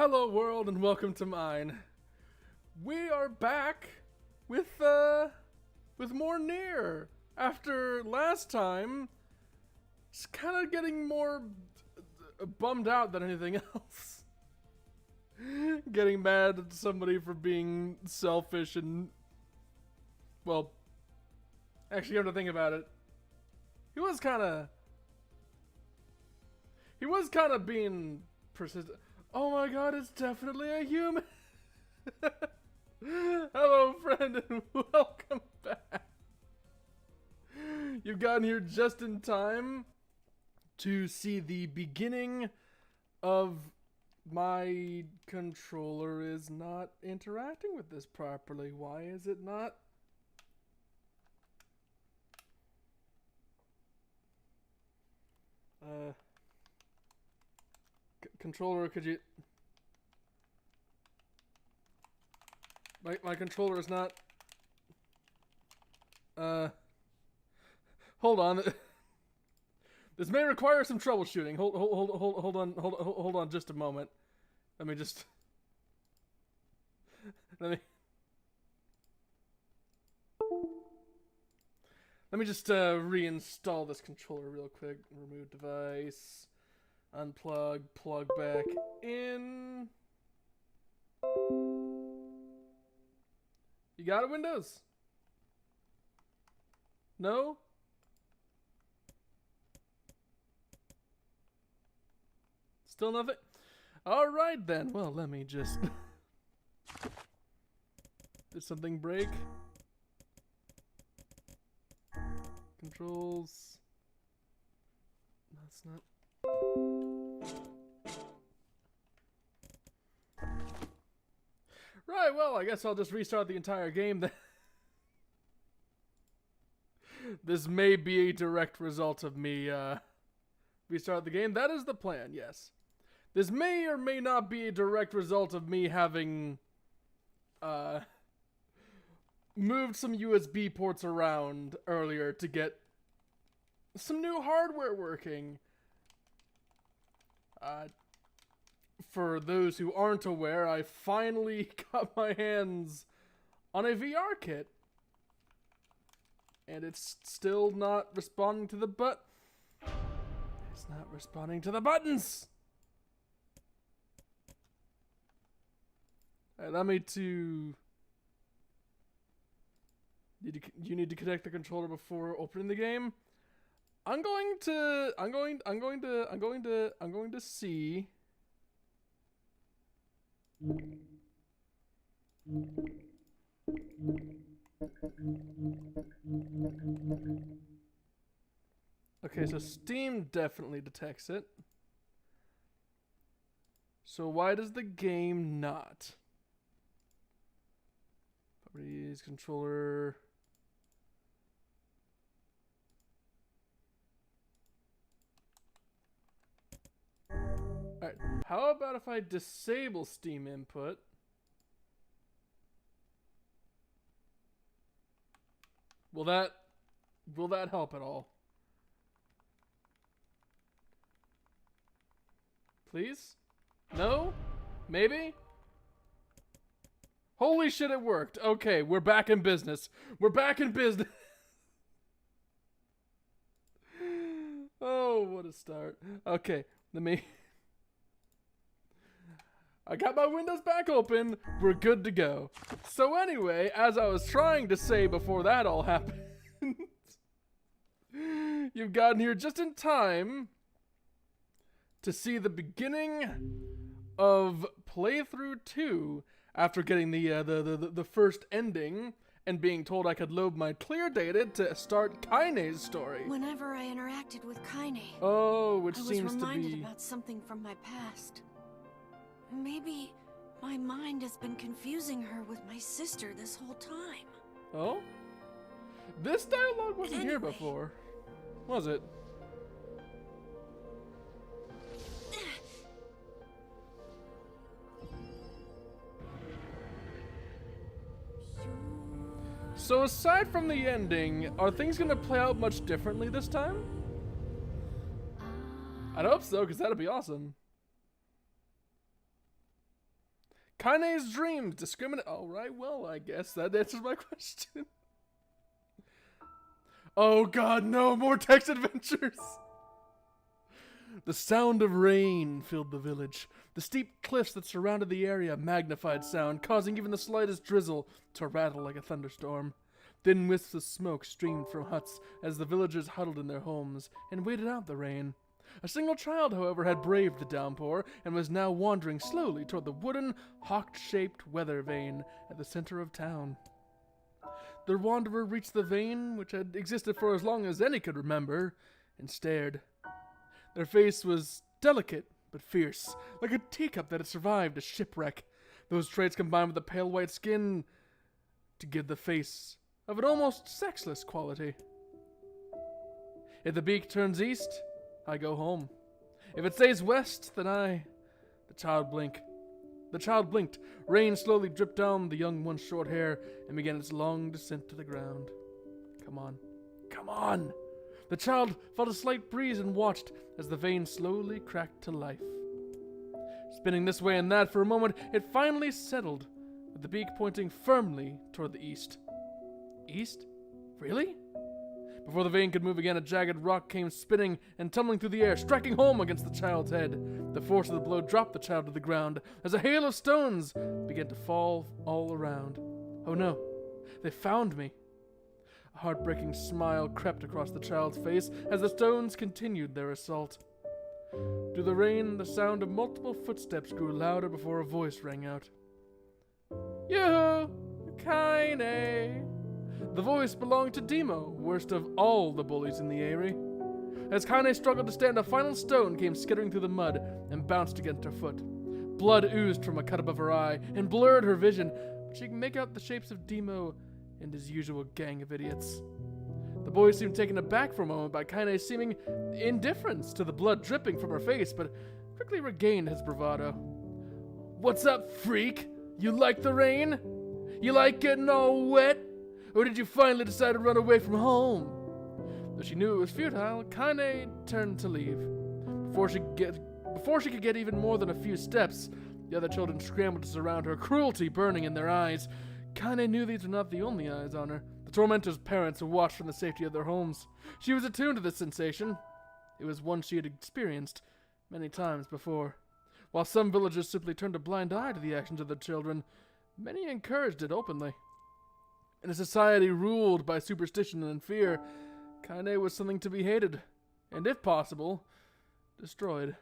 Hello world and welcome to mine. We are back with more NieR. After last time, it's kind of getting more bummed out than anything else. Getting mad at somebody for being selfish and, well, actually, you have to think about it. He was kind of being persistent. Oh my god, it's definitely a human! Hello, friend, and welcome back! You've gotten here just in time to see the beginning of my controller is not interacting with this properly. Why is it not? Controller, could you... My controller is not... Hold on. This may require some troubleshooting. Hold on just a moment. Let me just... Let me just reinstall this controller real quick. Remove device. Unplug, plug back in. You got it, Windows? No? Still nothing? Alright then. Well, let me just... Did something break? Controls. That's not... Right, well, I guess I'll just restart the entire game then. This may be a direct result of me restart the game. That is the plan, yes. This may or may not be a direct result of me having moved some USB ports around earlier to get some new hardware working. For those who aren't aware, I finally got my hands on a VR kit. And it's still not responding to the It's not responding to the buttons! Allow me to... You need to connect the controller before opening the game. I'm going to see... Okay, so Steam definitely detects it. So why does the game not? Properties, controller... Alright, how about if I disable Steam input? Will that help at all? Please? No? Maybe? Holy shit, it worked. Okay, we're back in business. We're back in business. Oh, what a start. Okay, let me... I got my windows back open. We're good to go. So anyway, as I was trying to say before that all happened, you've gotten here just in time to see the beginning of playthrough 2 after getting the first ending and being told I could load my clear data to start KAINÉ'S story. Whenever I interacted with KAINÉ, which seems to be... I was reminded about something from my past. Maybe my mind has been confusing her with my sister this whole time. Oh? This dialogue wasn't here before, was it? So aside from the ending, are things gonna play out much differently this time? I'd hope so, because that'd be awesome. KAINÉ'S dreams discriminate. Alright, well, I guess that answers my question. Oh god, no, more text adventures! The sound of rain filled the village. The steep cliffs that surrounded the area magnified sound, causing even the slightest drizzle to rattle like a thunderstorm. Thin wisps of smoke streamed from huts as the villagers huddled in their homes and waited out the rain. A single child, however, had braved the downpour and was now wandering slowly toward the wooden, hawk-shaped weather vane at the center of town. The wanderer reached the vane, which had existed for as long as any could remember, and stared. Their face was delicate but fierce, like a teacup that had survived a shipwreck. Those traits combined with the pale white skin to give the face of an almost sexless quality. If the beak turns east, I go home. If it stays west, then The child blinked. Rain slowly dripped down the young one's short hair and began its long descent to the ground. Come on! The child felt a slight breeze and watched as the vein slowly cracked to life. Spinning this way and that for a moment, it finally settled, with the beak pointing firmly toward the east. East? Really? Before the vein could move again, a jagged rock came spinning and tumbling through the air, striking home against the child's head. The force of the blow dropped the child to the ground as a hail of stones began to fall all around. Oh no, they found me. A heartbreaking smile crept across the child's face as the stones continued their assault. Through the rain, the sound of multiple footsteps grew louder before a voice rang out. Yoo-hoo! KAINÉ! The voice belonged to Demo, worst of all the bullies in the eyrie. As KAINÉ struggled to stand, a final stone came skittering through the mud and bounced against her foot. Blood oozed from a cut above her eye and blurred her vision, but she could make out the shapes of Demo and his usual gang of idiots. The boy seemed taken aback for a moment by KAINÉ's seeming indifference to the blood dripping from her face, but quickly regained his bravado. What's up, freak? You like the rain? You like getting all wet? Or did you finally decide to run away from home? Though she knew it was futile, KAINÉ turned to leave. Before she could get even more than a few steps, the other children scrambled to surround her, cruelty burning in their eyes. KAINÉ knew these were not the only eyes on her. The tormentor's parents watched from the safety of their homes. She was attuned to this sensation. It was one she had experienced many times before. While some villagers simply turned a blind eye to the actions of their children, many encouraged it openly. In a society ruled by superstition and fear, KAINÉ was something to be hated, and if possible, destroyed.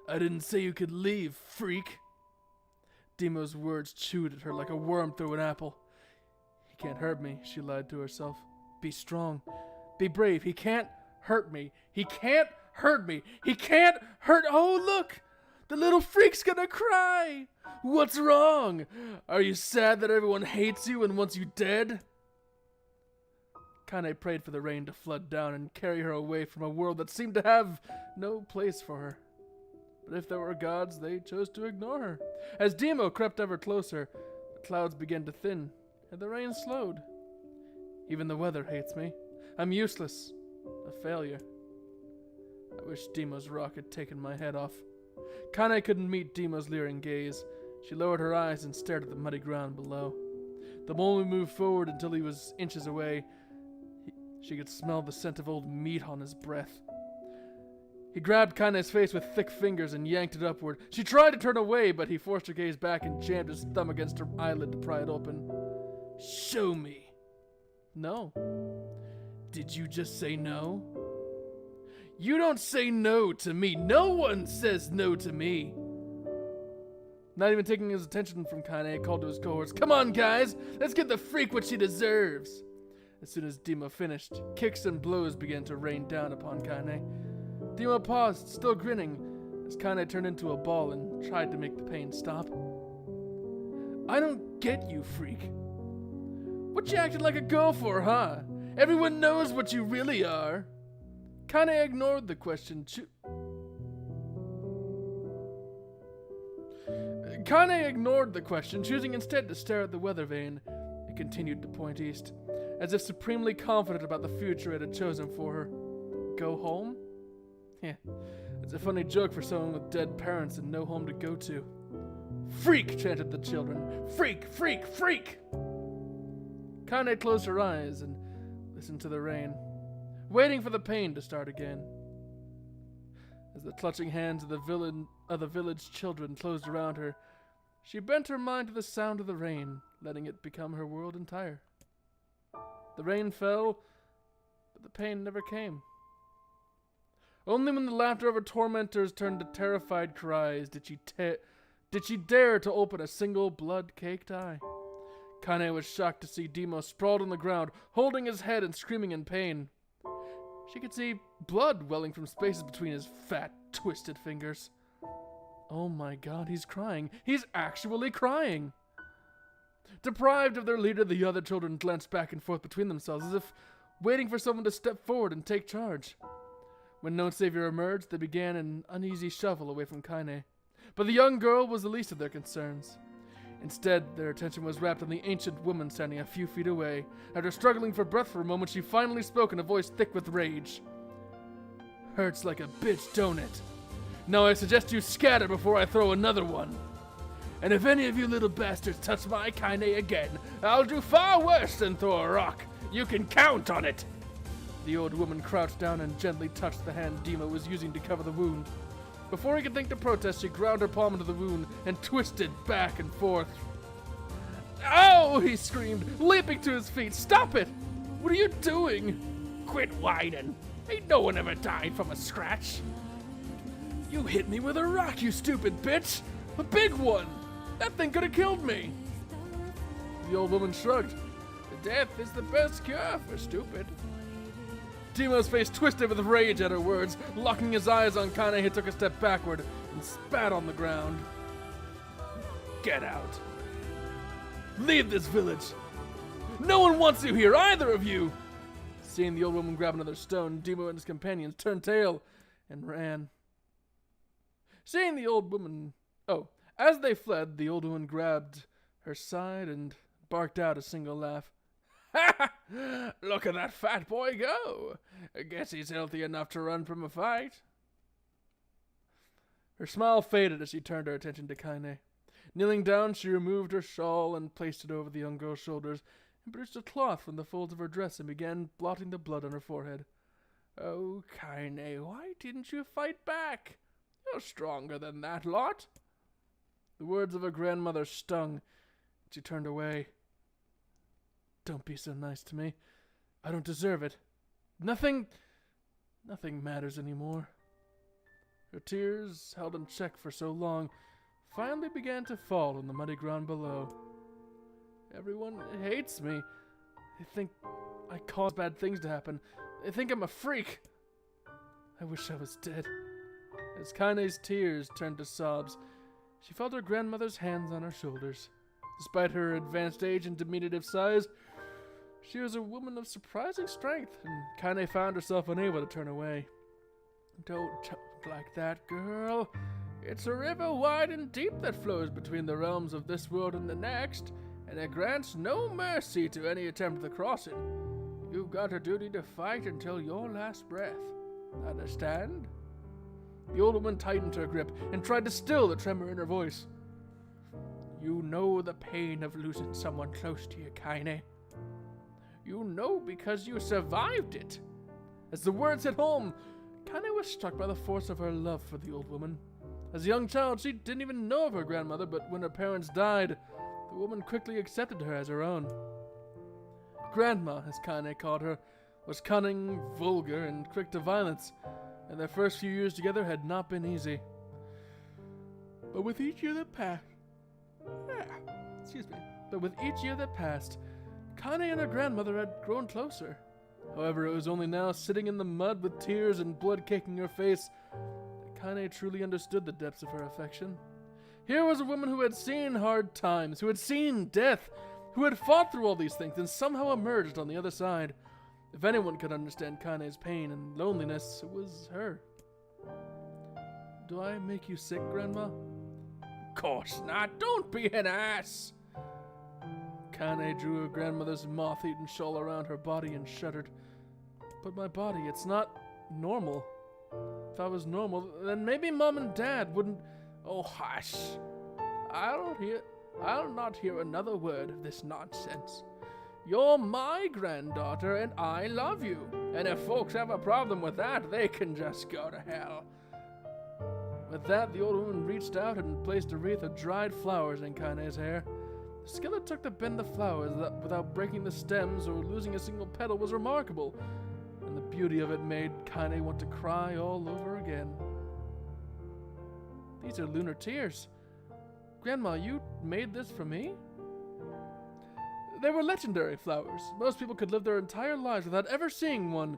I didn't say you could leave, freak. Demo's words chewed at her like a worm through an apple. He can't hurt me, she lied to herself. Be strong. Be brave. He can't hurt me. He can't hurt me. He can't hurt. Oh, look! The little freak's gonna cry! What's wrong? Are you sad that everyone hates you and wants you dead? KAINÉ prayed for the rain to flood down and carry her away from a world that seemed to have no place for her. But if there were gods, they chose to ignore her. As Demo crept ever closer, the clouds began to thin, and the rain slowed. Even the weather hates me. I'm useless. A failure. I wish Demo's rock had taken my head off. KAINÉ couldn't meet Demo's leering gaze. She lowered her eyes and stared at the muddy ground below. The moment moved forward until he was inches away. She could smell the scent of old meat on his breath. He grabbed KAINÉ's face with thick fingers and yanked it upward. She tried to turn away, but he forced her gaze back and jammed his thumb against her eyelid to pry it open. Show me. No. Did you just say no? You don't say no to me. No one says no to me. Not even taking his attention from KAINÉ, called to his cohorts, come on, guys. Let's give the freak what she deserves. As soon as Demo finished, kicks and blows began to rain down upon KAINÉ. Demo paused, still grinning, as KAINÉ turned into a ball and tried to make the pain stop. I don't get you, freak. What you acting like a girl for, huh? Everyone knows what you really are. KAINÉ ignored the question. KAINÉ ignored the question, choosing instead to stare at the weather vane. It continued to point east, as if supremely confident about the future it had chosen for her. Go home? Yeah, it's a funny joke for someone with dead parents and no home to go to. Freak, chanted the children. Freak, freak, freak! Kaine closed her eyes and listened to the rain, waiting for the pain to start again. As the clutching hands of the village children closed around her, she bent her mind to the sound of the rain, letting it become her world entire. The rain fell, but the pain never came. Only when the laughter of her tormentors turned to terrified cries did she dare to open a single blood-caked eye. Kaine was shocked to see Demo sprawled on the ground, holding his head and screaming in pain. She could see blood welling from spaces between his fat, twisted fingers. Oh my god, he's crying. He's actually crying! Deprived of their leader, the other children glanced back and forth between themselves, as if waiting for someone to step forward and take charge. When no savior emerged, they began an uneasy shuffle away from Kaine. But the young girl was the least of their concerns. Instead, their attention was wrapped on the ancient woman standing a few feet away. After struggling for breath for a moment, she finally spoke in a voice thick with rage. "Hurts like a bitch, don't it? Now I suggest you scatter before I throw another one. And if any of you little bastards touch my Kaine again, I'll do far worse than throw a rock. You can count on it." The old woman crouched down and gently touched the hand Demo was using to cover the wound. Before he could think to protest, she ground her palm into the wound and twisted back and forth. "Oh!" he screamed, leaping to his feet. "Stop it! What are you doing?" "Quit whining. Ain't no one ever died from a scratch." "You hit me with a rock, you stupid bitch! A big one! That thing could have killed me!" The old woman shrugged. "Death is the best cure for stupid." Demo's face twisted with rage at her words. Locking his eyes on Kaine, he took a step backward and spat on the ground. "Get out. Leave this village. No one wants you here, either of you!" Seeing the old woman grab another stone, Demo and his companions turned tail and ran. As they fled, the old woman grabbed her side and barked out a single laugh. "Ha! Look at that fat boy go! I guess he's healthy enough to run from a fight." Her smile faded as she turned her attention to Kaine. Kneeling down, she removed her shawl and placed it over the young girl's shoulders, and produced a cloth from the folds of her dress and began blotting the blood on her forehead. "Oh, Kaine, why didn't you fight back? You're stronger than that lot." The words of her grandmother stung, and she turned away. "Don't be so nice to me. I don't deserve it. Nothing matters anymore." Her tears, held in check for so long, finally began to fall on the muddy ground below. "Everyone hates me. They think I cause bad things to happen. They think I'm a freak. I wish I was dead." As Kaine's tears turned to sobs, she felt her grandmother's hands on her shoulders. Despite her advanced age and diminutive size, she was a woman of surprising strength, and Kaine found herself unable to turn away. "Don't talk like that, girl. It's a river wide and deep that flows between the realms of this world and the next, and it grants no mercy to any attempt to cross it. You've got a duty to fight until your last breath. Understand?" The old woman tightened her grip and tried to still the tremor in her voice. "You know the pain of losing someone close to you, Kaine. You know because you survived it." As the words hit home, Kaine was struck by the force of her love for the old woman. As a young child, she didn't even know of her grandmother, but when her parents died, the woman quickly accepted her as her own. Grandma, as Kaine called her, was cunning, vulgar, and quick to violence, and their first few years together had not been easy. But with each year that passed, Kaine and her grandmother had grown closer. However, it was only now, sitting in the mud with tears and blood caking her face, that Kaine truly understood the depths of her affection. Here was a woman who had seen hard times, who had seen death, who had fought through all these things and somehow emerged on the other side. If anyone could understand Kaine's pain and loneliness, it was her. "Do I make you sick, Grandma?" "Of course not. Don't be an ass." Kaine drew her grandmother's moth-eaten shawl around her body and shuddered. "But my body, it's not normal. If I was normal, then maybe Mom and Dad wouldn't—" "Oh, hush. I'll not hear another word of this nonsense. You're my granddaughter, and I love you. And if folks have a problem with that, they can just go to hell. With that, the old woman reached out and placed a wreath of dried flowers in KAINÉ'S hair. The skill it took to bend the flowers without breaking the stems or losing a single petal was remarkable, and the beauty of it made KAINÉ want to cry all over again. These are lunar tears. Grandma, you made this for me? They were legendary flowers. Most people could live their entire lives without ever seeing one,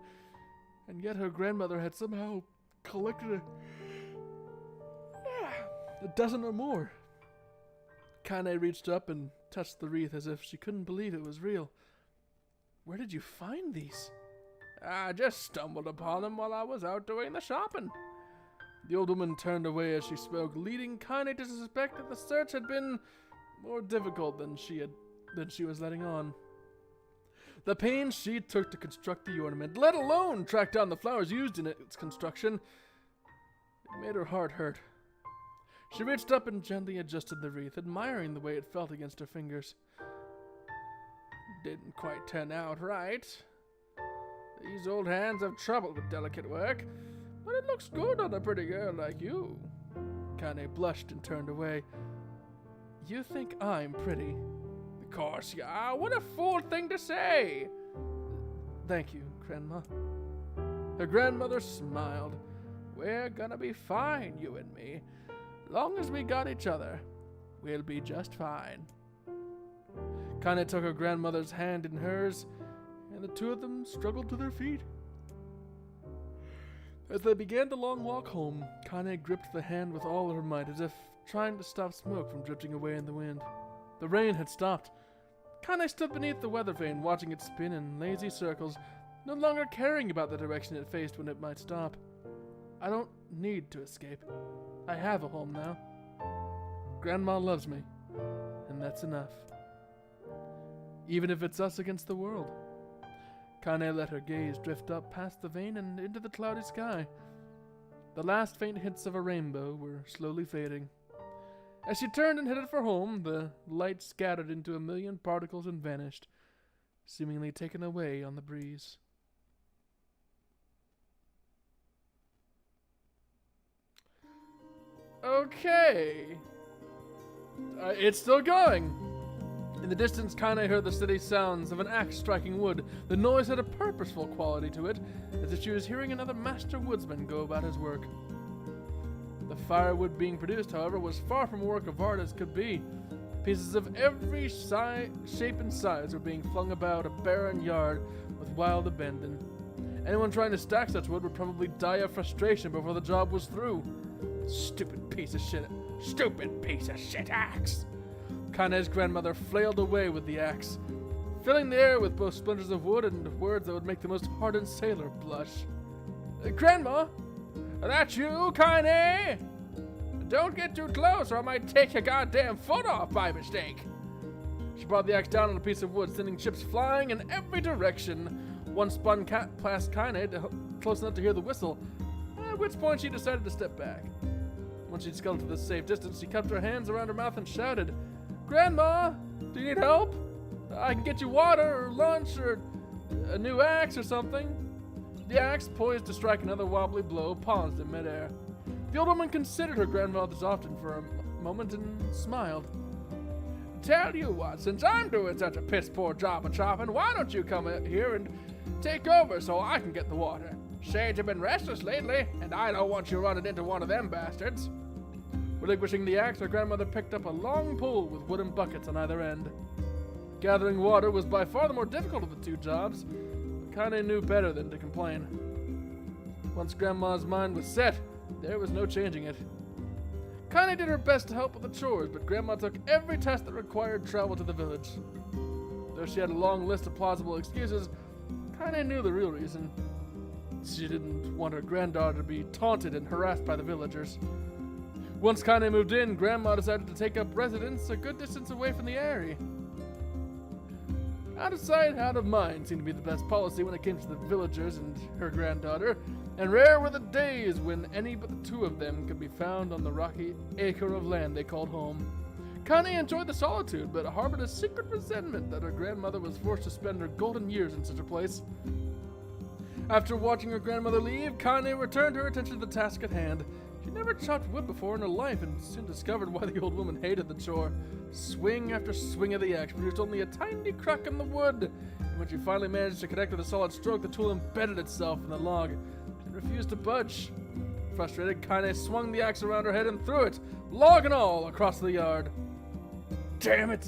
and yet her grandmother had somehow collected a dozen or more. KAINÉ reached up and touched the wreath as if she couldn't believe it was real. Where did you find these? I just stumbled upon them while I was out doing the shopping. The old woman turned away as she spoke, leading KAINÉ to suspect that the search had been more difficult than she was letting on. The pains she took to construct the ornament, let alone track down the flowers used in its construction, it made her heart hurt. She reached up and gently adjusted the wreath, admiring the way it felt against her fingers. Didn't quite turn out right. These old hands have trouble with delicate work, but it looks good on a pretty girl like you. KAINÉ blushed and turned away. You think I'm pretty? Of course you are. What a fool thing to say! Thank you, Grandma. Her grandmother smiled. We're gonna be fine, you and me. Long as we got each other, we'll be just fine. KAINÉ took her grandmother's hand in hers, and the two of them struggled to their feet. As they began the long walk home, KAINÉ gripped the hand with all her might, as if trying to stop smoke from drifting away in the wind. The rain had stopped. KAINÉ stood beneath the weather vane, watching it spin in lazy circles, no longer caring about the direction it faced when it might stop. I don't need to escape. I have a home now. Grandma loves me, and that's enough. Even if it's us against the world. KAINÉ let her gaze drift up past the vane and into the cloudy sky. The last faint hints of a rainbow were slowly fading. As she turned and headed for home, the light scattered into a million particles and vanished, seemingly taken away on the breeze. Okay. It's still going. In the distance, KAINÉ heard the steady sounds of an axe striking wood. The noise had a purposeful quality to it, as if she was hearing another master woodsman go about his work. The firewood being produced, however, was far from a work of art as could be. Pieces of every shape and size were being flung about a barren yard with wild abandon. Anyone trying to stack such wood would probably die of frustration before the job was through. Stupid piece of shit axe! KAINÉ'S grandmother flailed away with the axe, filling the air with both splinters of wood and words that would make the most hardened sailor blush. Grandma? That you, KAINÉ? Don't get too close or I might take your goddamn foot off by mistake. She brought the axe down on a piece of wood, sending chips flying in every direction. One spun past KAINÉ close enough to hear the whistle, at which point she decided to step back. Once she'd scuttled to the safe distance, she cupped her hands around her mouth and shouted, Grandma, do you need help? I can get you water or lunch or a new axe or something. The axe, poised to strike another wobbly blow, paused in midair. The old woman considered her grandmother's often for a moment and smiled. Tell you what, since I'm doing such a piss-poor job of chopping, why don't you come here and take over so I can get the water? Shades have been restless lately, and I don't want you running into one of them bastards. Relinquishing the axe, her grandmother picked up a long pole with wooden buckets on either end. Gathering water was by far the more difficult of the two jobs, but KAINÉ knew better than to complain. Once Grandma's mind was set, there was no changing it. KAINÉ did her best to help with the chores, but Grandma took every task that required travel to the village. Though she had a long list of plausible excuses, KAINÉ knew the real reason. She didn't want her granddaughter to be taunted and harassed by the villagers. Once KAINÉ moved in, Grandma decided to take up residence a good distance away from the area. Out of sight, out of mind seemed to be the best policy when it came to the villagers and her granddaughter, and rare were the days when any but the two of them could be found on the rocky acre of land they called home. KAINÉ enjoyed the solitude, but harbored a secret resentment that her grandmother was forced to spend her golden years in such a place. After watching her grandmother leave, KAINÉ returned her attention to the task at hand. She never chopped wood before in her life and soon discovered why the old woman hated the chore. Swing after swing of the axe produced only a tiny crack in the wood, and when she finally managed to connect with a solid stroke, the tool embedded itself in the log and refused to budge. Frustrated, KAINÉ swung the axe around her head and threw it, log and all, across the yard. Damn it!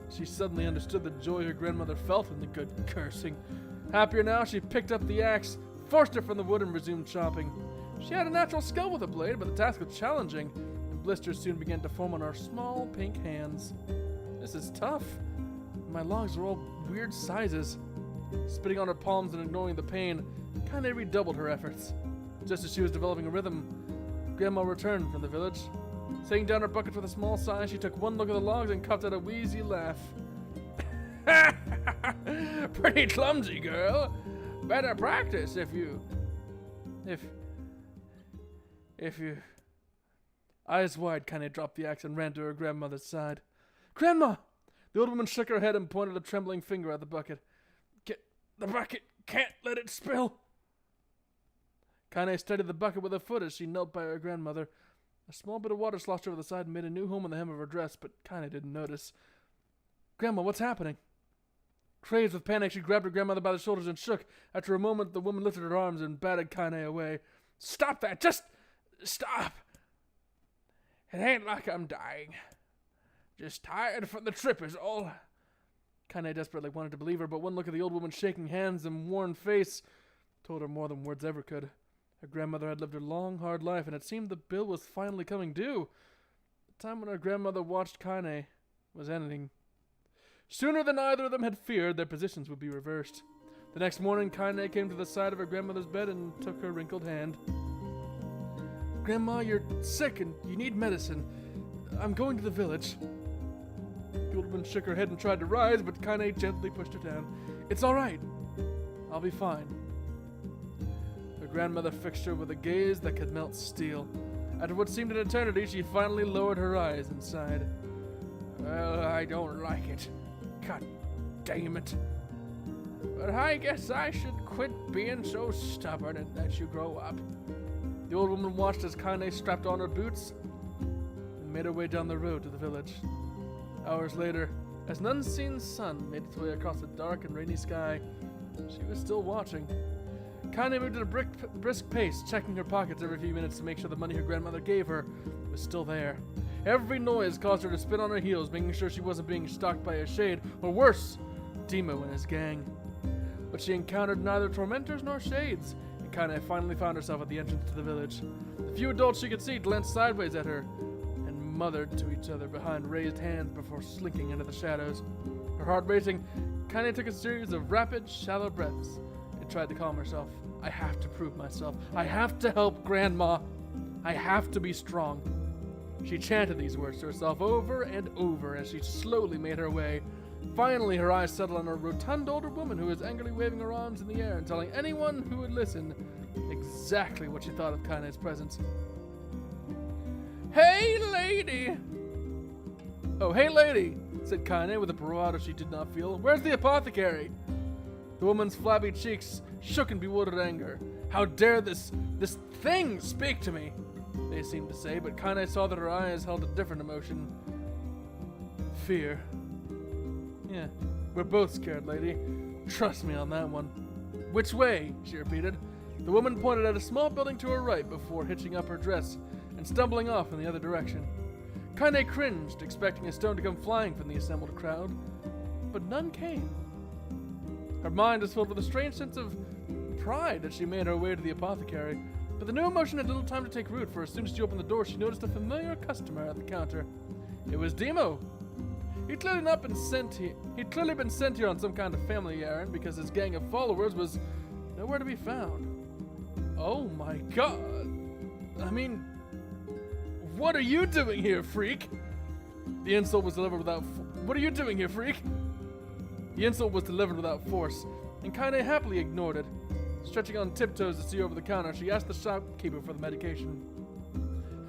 She suddenly understood the joy her grandmother felt in the good cursing. Happier now, she picked up the axe, forced it from the wood, and resumed chopping. She had a natural skill with a blade, but the task was challenging, and blisters soon began to form on her small pink hands. This is tough. My logs are all weird sizes. Spitting on her palms and ignoring the pain, KAINÉ redoubled her efforts. Just as she was developing a rhythm, Grandma returned from the village. Setting down her bucket with a small sigh, she took one look at the logs and coughed out a wheezy laugh. Pretty clumsy, girl. Better practice if you... Eyes wide, KAINÉ dropped the axe and ran to her grandmother's side. Grandma! The old woman shook her head and pointed a trembling finger at the bucket. Get the bucket! Can't let it spill! KAINÉ steadied the bucket with her foot as she knelt by her grandmother. A small bit of water sloshed over the side and made a new home in the hem of her dress, but KAINÉ didn't notice. Grandma, what's happening? Crazed with panic, she grabbed her grandmother by the shoulders and shook. After a moment, the woman lifted her arms and batted KAINÉ away. Stop that! Just stop! It ain't like I'm dying. Just tired from the trip is all. KAINÉ desperately wanted to believe her, but one look at the old woman's shaking hands and worn face told her more than words ever could. Her grandmother had lived a long, hard life, and it seemed the bill was finally coming due. The time when her grandmother watched KAINÉ was ending. Sooner than either of them had feared, their positions would be reversed. The next morning, KAINÉ came to the side of her grandmother's bed and took her wrinkled hand. Grandma, you're sick and you need medicine. I'm going to the village. The old woman shook her head and tried to rise, but KAINÉ gently pushed her down. It's all right. I'll be fine. Her grandmother fixed her with a gaze that could melt steel. After what seemed an eternity, she finally lowered her eyes and sighed. Well, I don't like it. God damn it. But I guess I should quit being so stubborn and let you grow up. The old woman watched as KAINÉ strapped on her boots and made her way down the road to the village. Hours later, as an unseen sun made its way across the dark and rainy sky, she was still watching. KAINÉ moved at a brisk pace, checking her pockets every few minutes to make sure the money her grandmother gave her was still there. Every noise caused her to spin on her heels, making sure she wasn't being stalked by a shade, or worse, Demo and his gang. But she encountered neither tormentors nor shades, and KAINÉ finally found herself at the entrance to the village. The few adults she could see glanced sideways at her and mothered to each other behind raised hands before slinking into the shadows. Her heart racing, KAINÉ took a series of rapid, shallow breaths and tried to calm herself. I have to prove myself. I have to help Grandma. I have to be strong. She chanted these words to herself over and over as she slowly made her way. Finally, her eyes settled on a rotund older woman who was angrily waving her arms in the air and telling anyone who would listen exactly what she thought of KAINÉ'S presence. Hey, lady! Oh, hey, lady, said KAINÉ with a bravado she did not feel. Where's the apothecary? The woman's flabby cheeks shook in bewildered anger. How dare this thing speak to me? They seemed to say, but KAINÉ saw that her eyes held a different emotion. Fear. Yeah, we're both scared, lady. Trust me on that one. Which way? She repeated. The woman pointed at a small building to her right before hitching up her dress and stumbling off in the other direction. KAINÉ cringed, expecting a stone to come flying from the assembled crowd, but none came. Her mind was filled with a strange sense of pride as she made her way to the apothecary, but the new emotion had little time to take root, for as soon as she opened the door, she noticed a familiar customer at the counter. It was Demo. He'd clearly been sent here on some kind of family errand because his gang of followers was nowhere to be found. Oh my god. I mean, what are you doing here, freak? The insult was delivered without What are you doing here, freak? The insult was delivered without force, and KAINÉ happily ignored it. Stretching on tiptoes to see over the counter, she asked the shopkeeper for the medication.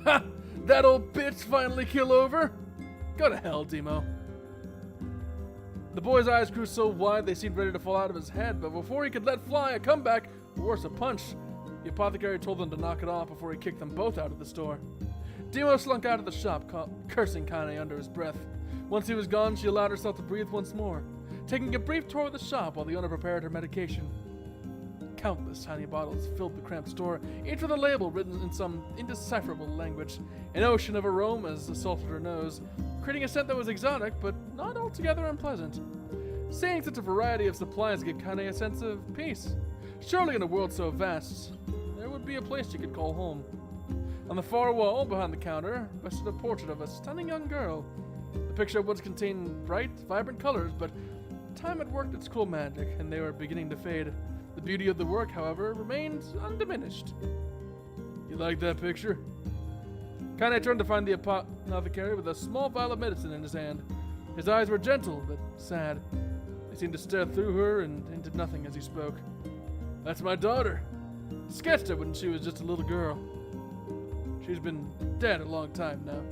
Ha! That old bitch finally keel over? Go to hell, Demo. The boy's eyes grew so wide they seemed ready to fall out of his head, but before he could let fly a comeback, or worse, a punch, the apothecary told them to knock it off before he kicked them both out of the store. Demo slunk out of the shop, cursing Kaine under his breath. Once he was gone, she allowed herself to breathe once more, taking a brief tour of the shop while the owner prepared her medication. Countless tiny bottles filled the cramped store, each with a label written in some indecipherable language. An ocean of aromas assaulted her nose, creating a scent that was exotic, but not altogether unpleasant. Seeing such a variety of supplies gave Kaine a sense of peace. Surely in a world so vast, there would be a place she could call home. On the far wall, behind the counter, rested a portrait of a stunning young girl. The picture would contain bright, vibrant colors, but time had worked its cool magic, and they were beginning to fade. The beauty of the work, however, remained undiminished. You like that picture? Kaine turned to find the apothecary with a small vial of medicine in his hand. His eyes were gentle, but sad. They seemed to stare through her and into nothing as he spoke. That's my daughter. Sketched her when she was just a little girl. She's been dead a long time now.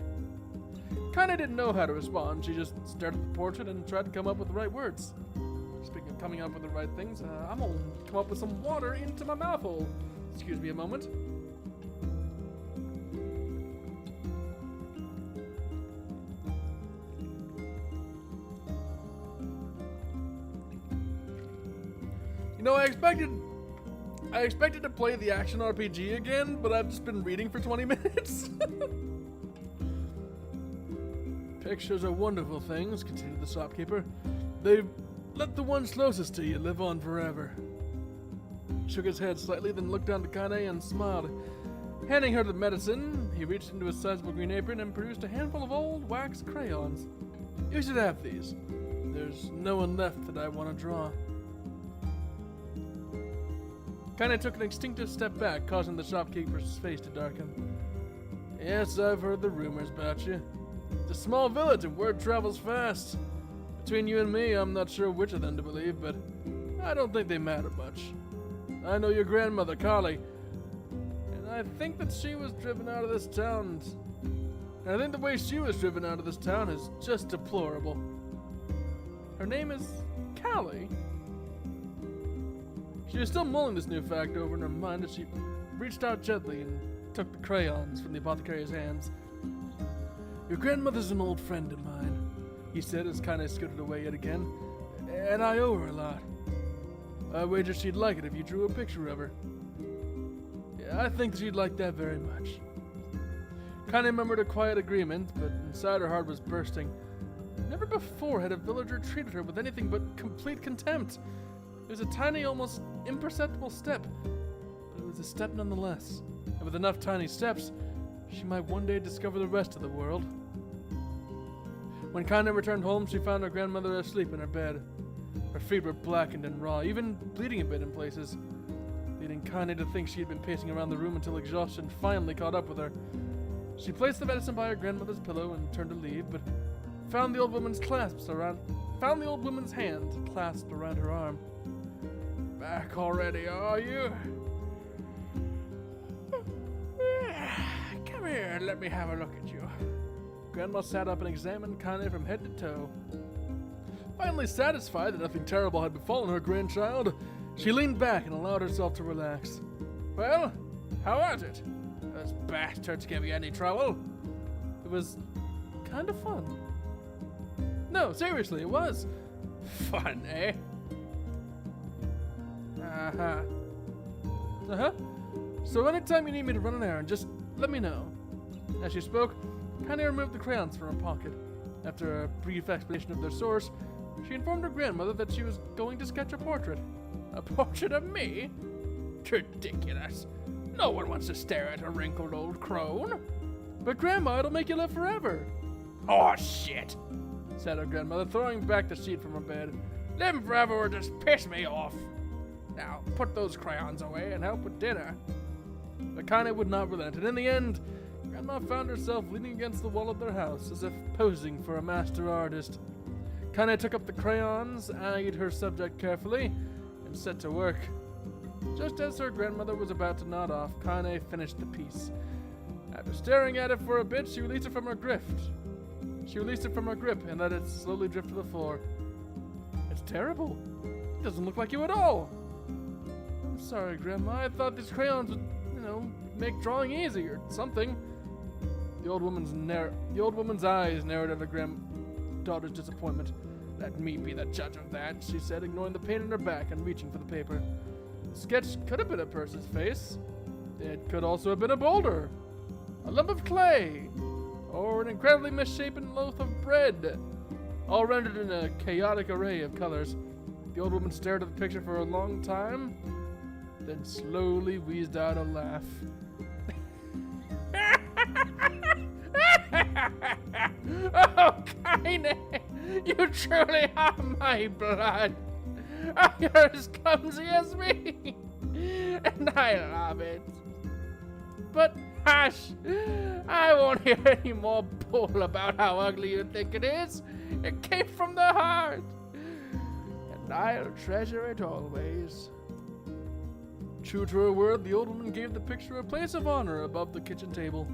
Kaine didn't know how to respond. She just stared at the portrait and tried to come up with the right words. Speaking of coming up with the right things, I'm gonna come up with some water into my mouth hole. Excuse me a moment. You know, I expected to play the action RPG again, but I've just been reading for 20 minutes. Pictures are wonderful things, continued the shopkeeper. They let the ones closest to you live on forever. He shook his head slightly, then looked down to Kaine and smiled. Handing her the medicine, he reached into his sizable green apron and produced a handful of old wax crayons. You should have these. There's no one left that I want to draw. Kaine took an instinctive step back, causing the shopkeeper's face to darken. Yes, I've heard the rumors about you. It's a small village and word travels fast. Between you and me, I'm not sure which of them to believe, but I don't think they matter much. I know your grandmother, Carly, and I think that she was driven out of this town. And I think the way she was driven out of this town is just deplorable. Her name is Callie. She was still mulling this new fact over in her mind as she reached out gently and took the crayons from the apothecary's hands. Your grandmother's an old friend of mine, he said as Kaine scooted away yet again, and I owe her a lot. I wager she'd like it if you drew a picture of her. Yeah, I think she'd like that very much. Kaine murmured a quiet agreement, but inside her heart was bursting. Never before had a villager treated her with anything but complete contempt. It was a tiny, almost imperceptible step, but it was a step nonetheless. And with enough tiny steps, she might one day discover the rest of the world. When Kaine returned home, she found her grandmother asleep in her bed. Her feet were blackened and raw, even bleeding a bit in places, leading Kaine to think she had been pacing around the room until exhaustion finally caught up with her. She placed the medicine by her grandmother's pillow and turned to leave, but found the old woman's hand clasped around her arm. Back already, are you? Come here and let me have a look at you. Grandma sat up and examined Kaine from head to toe. Finally satisfied that nothing terrible had befallen her grandchild, she leaned back and allowed herself to relax. Well, how was it? Those bastards give you any trouble? It was kind of fun. No, seriously, it was. Fun, eh? Uh-huh. Uh-huh. So anytime you need me to run an errand, just let me know. As she spoke, Kaine removed the crayons from her pocket. After a brief explanation of their source, she informed her grandmother that she was going to sketch a portrait. A portrait of me? Ridiculous. No one wants to stare at a wrinkled old crone. But Grandma, it'll make you live forever. Oh, shit, said her grandmother, throwing back the sheet from her bed. Living forever would just piss me off. Now, put those crayons away and help with dinner. But Kaine would not relent, and in the end, Grandma found herself leaning against the wall of their house, as if posing for a master artist. Kaine took up the crayons, eyed her subject carefully, and set to work. Just as her grandmother was about to nod off, Kaine finished the piece. After staring at it for a bit, she released it from her grip. And let it slowly drift to the floor. It's terrible. It doesn't look like you at all. I'm sorry, Grandma. I thought these crayons would, make drawing easy or something. The old woman's eyes narrowed at her granddaughter's disappointment. Let me be the judge of that, she said, ignoring the pain in her back and reaching for the paper. The sketch could have been a person's face. It could also have been a boulder, a lump of clay, or an incredibly misshapen loaf of bread, all rendered in a chaotic array of colors. The old woman stared at the picture for a long time, then slowly wheezed out a laugh. Oh, Kaine, you truly are my blood. You're as clumsy as me, and I love it. But hush, I won't hear any more bull about how ugly you think it is. It came from the heart, and I'll treasure it always. True to her word, the old woman gave the picture a place of honor above the kitchen table.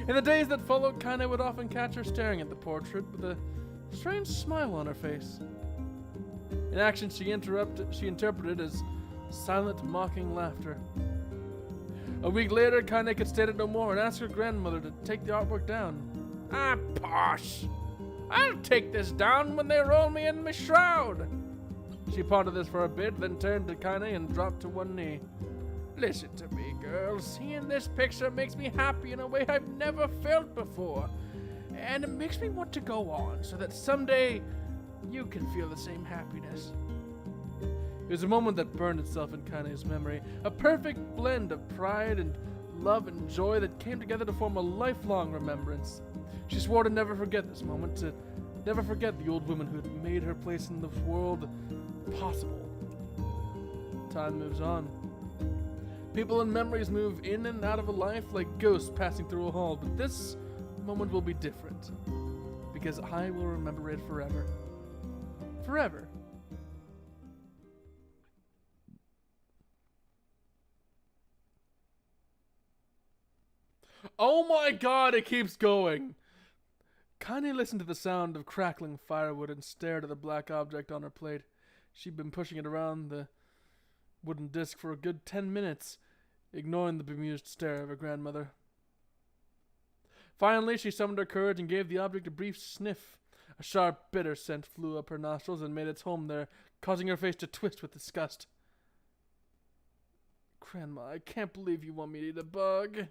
In the days that followed, Kaine would often catch her staring at the portrait with a strange smile on her face. In action, she interpreted as silent, mocking laughter. A week later, Kaine could stand it no more and asked her grandmother to take the artwork down. Ah, posh! I'll take this down when they roll me in my shroud. She pondered this for a bit, then turned to Kaine and dropped to one knee. Listen to me, girl. Seeing this picture makes me happy in a way I've never felt before. And it makes me want to go on so that someday you can feel the same happiness. It was a moment that burned itself in Kaine's memory, a perfect blend of pride and love and joy that came together to form a lifelong remembrance. She swore to never forget this moment, to never forget the old woman who had made her place in the world possible. Time moves on. People and memories move in and out of a life like ghosts passing through a hall, but this moment will be different, because I will remember it forever. Forever. Oh my god, it keeps going! Kaine listened to the sound of crackling firewood and stared at the black object on her plate. She'd been pushing it around the wooden disc for a good 10 minutes, ignoring the bemused stare of her grandmother. Finally, she summoned her courage and gave the object a brief sniff. A sharp, bitter scent flew up her nostrils and made its home there, causing her face to twist with disgust. Grandma, I can't believe you want me to eat a bug.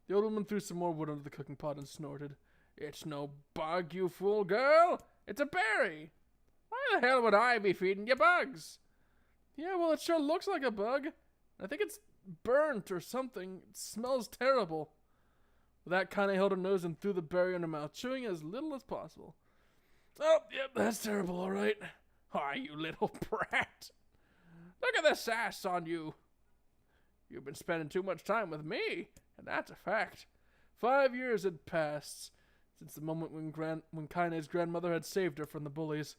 The old woman threw some more wood under the cooking pot and snorted. It's no bug, you fool girl. It's a berry. Why the hell would I be feeding you bugs? Yeah, well, it sure looks like a bug. I think it's burnt or something. It smells terrible. With that, Kaine held her nose and threw the berry in her mouth, chewing as little as possible. Oh, yep, that's terrible, all right. Why, you little brat. Look at the sass on you. You've been spending too much time with me, and that's a fact. 5 years had passed since the moment when Kaine's grandmother had saved her from the bullies.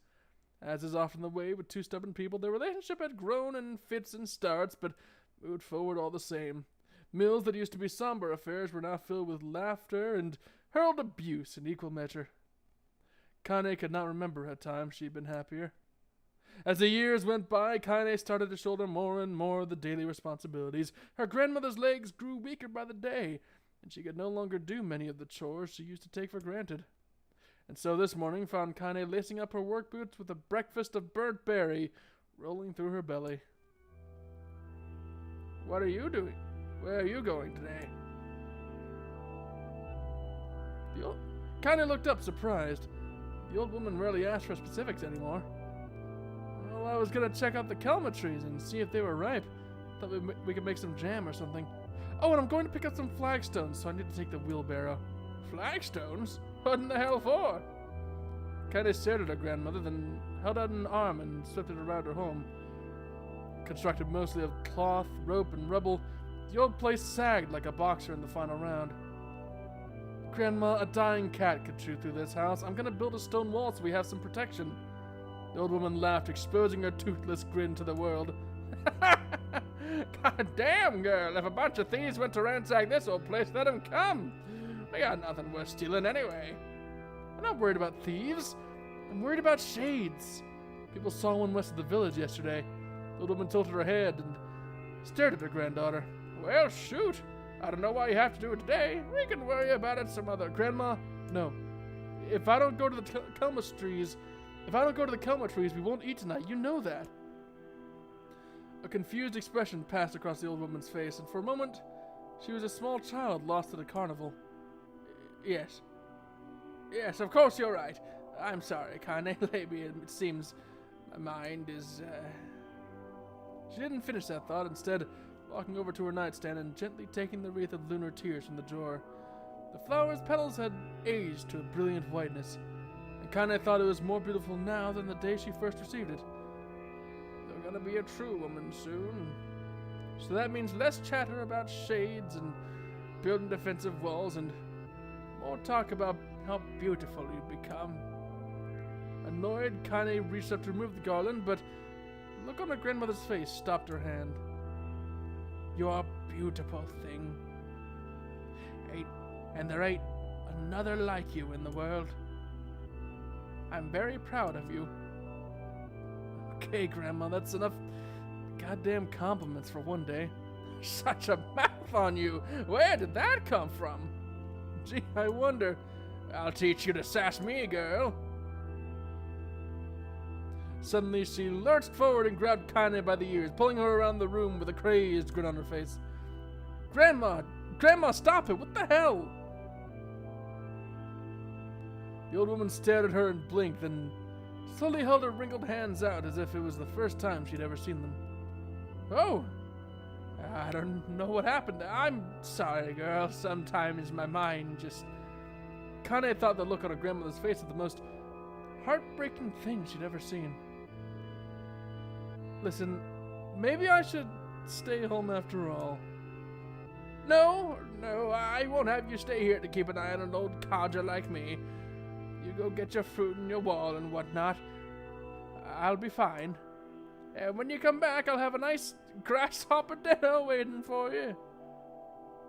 As is often the way with two stubborn people, their relationship had grown in fits and starts, but moved forward all the same. Mills that used to be somber affairs were now filled with laughter and hurled abuse in equal measure. Kaine could not remember a time she'd been happier. As the years went by, Kaine started to shoulder more and more of the daily responsibilities. Her grandmother's legs grew weaker by the day, and she could no longer do many of the chores she used to take for granted. And so this morning found Kaine lacing up her work boots with a breakfast of burnt berry rolling through her belly. What are you doing? Where are you going today? Kaine looked up, surprised. The old woman rarely asked for specifics anymore. Well, I was going to check out the kelma trees and see if they were ripe. Thought we could make some jam or something. Oh, and I'm going to pick up some flagstones, so I need to take the wheelbarrow. Flagstones? What in the hell for? Kaine stared at her grandmother, then held out an arm and swept it around her home. Constructed mostly of cloth, rope, and rubble, the old place sagged like a boxer in the final round. Grandma, a dying cat could chew through this house. I'm gonna build a stone wall so we have some protection. The old woman laughed, exposing her toothless grin to the world. God damn, girl, if a bunch of thieves went to ransack this old place, let them come. We got nothing worth stealing anyway. I'm not worried about thieves. I'm worried about shades. People saw one west of the village yesterday. The old woman tilted her head and stared at her granddaughter. Well, shoot. I don't know why you have to do it today. We can worry about it some other. Grandma, no. If I don't go to the Kelma trees, we won't eat tonight. You know that. A confused expression passed across the old woman's face, and for a moment, she was a small child lost at a carnival. Yes. Yes, of course you're right. I'm sorry, Kaine Lady. It seems my mind is, She didn't finish that thought, instead walking over to her nightstand and gently taking the wreath of lunar tears from the drawer. The flower's petals had aged to a brilliant whiteness, and Kaine thought it was more beautiful now than the day she first received it. You're gonna be a true woman soon. So that means less chatter about shades and building defensive walls and more talk about how beautiful you've become. Annoyed, Kaine reached up to remove the garland, but the look on her grandmother's face stopped her hand. You're a beautiful thing. And there ain't another like you in the world. I'm very proud of you. Okay, Grandma, that's enough goddamn compliments for one day. Such a mouth on you. Where did that come from? Gee, I wonder. I'll teach you to sass me, girl. Suddenly, she lurched forward and grabbed Kaine by the ears, pulling her around the room with a crazed grin on her face. Grandma, stop it! What the hell? The old woman stared at her and blinked, then slowly held her wrinkled hands out as if it was the first time she'd ever seen them. Oh, I don't know what happened. I'm sorry, girl. Sometimes my mind just... Kaine thought the look on her grandmother's face was the most heartbreaking thing she'd ever seen. Listen, maybe I should stay home after all. No, I won't have you stay here to keep an eye on an old codger like me. You go get your fruit and your wall and whatnot. I'll be fine. And when you come back, I'll have a nice grasshopper dinner waiting for you.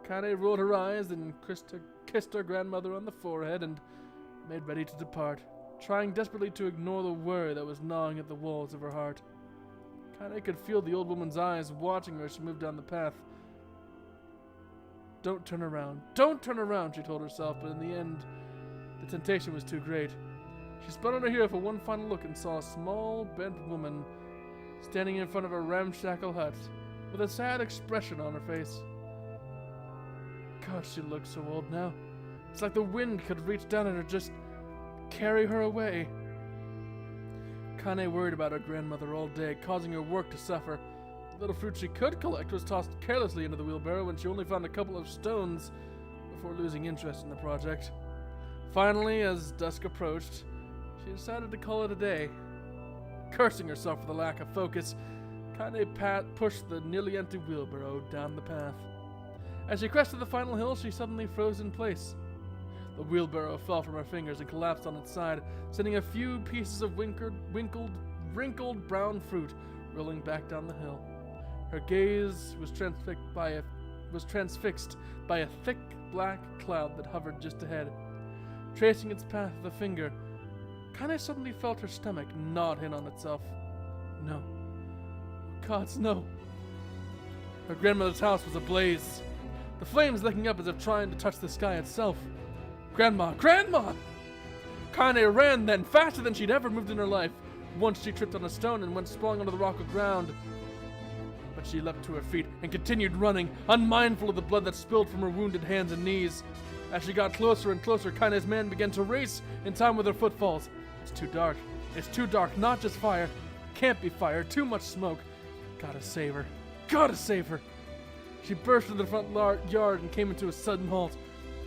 Kaine rolled her eyes and kissed her grandmother on the forehead and made ready to depart, trying desperately to ignore the worry that was gnawing at the walls of her heart. Kaine could feel the old woman's eyes watching her as she moved down the path. Don't turn around, she told herself, but in the end, the temptation was too great. She spun on her heel for one final look and saw a small, bent woman standing in front of a ramshackle hut with a sad expression on her face. God, she looked so old now. It's like the wind could reach down at her, just carry her away. Kaine worried about her grandmother all day, causing her work to suffer. The little fruit she could collect was tossed carelessly into the wheelbarrow when she only found a couple of stones before losing interest in the project. Finally, as dusk approached, she decided to call it a day. Cursing herself for the lack of focus, Kaine pushed the nearly empty wheelbarrow down the path. As she crested the final hill, she suddenly froze in place. The wheelbarrow fell from her fingers and collapsed on its side, sending a few pieces of wrinkled brown fruit rolling back down the hill. Her gaze was transfixed by a thick black cloud that hovered just ahead. Tracing its path with a finger, Kaine suddenly felt her stomach gnawed in on itself. No. Gods, no. Her grandmother's house was ablaze, the flames licking up as if trying to touch the sky itself. Grandma! Kaine ran then, faster than she'd ever moved in her life. Once she tripped on a stone and went sprawling onto the rocky ground. But she leapt to her feet and continued running, unmindful of the blood that spilled from her wounded hands and knees. As she got closer and closer, Kaine's man began to race in time with her footfalls. It's too dark, not just fire. Can't be fire, too much smoke. Gotta save her. She burst into the front yard and came into a sudden halt.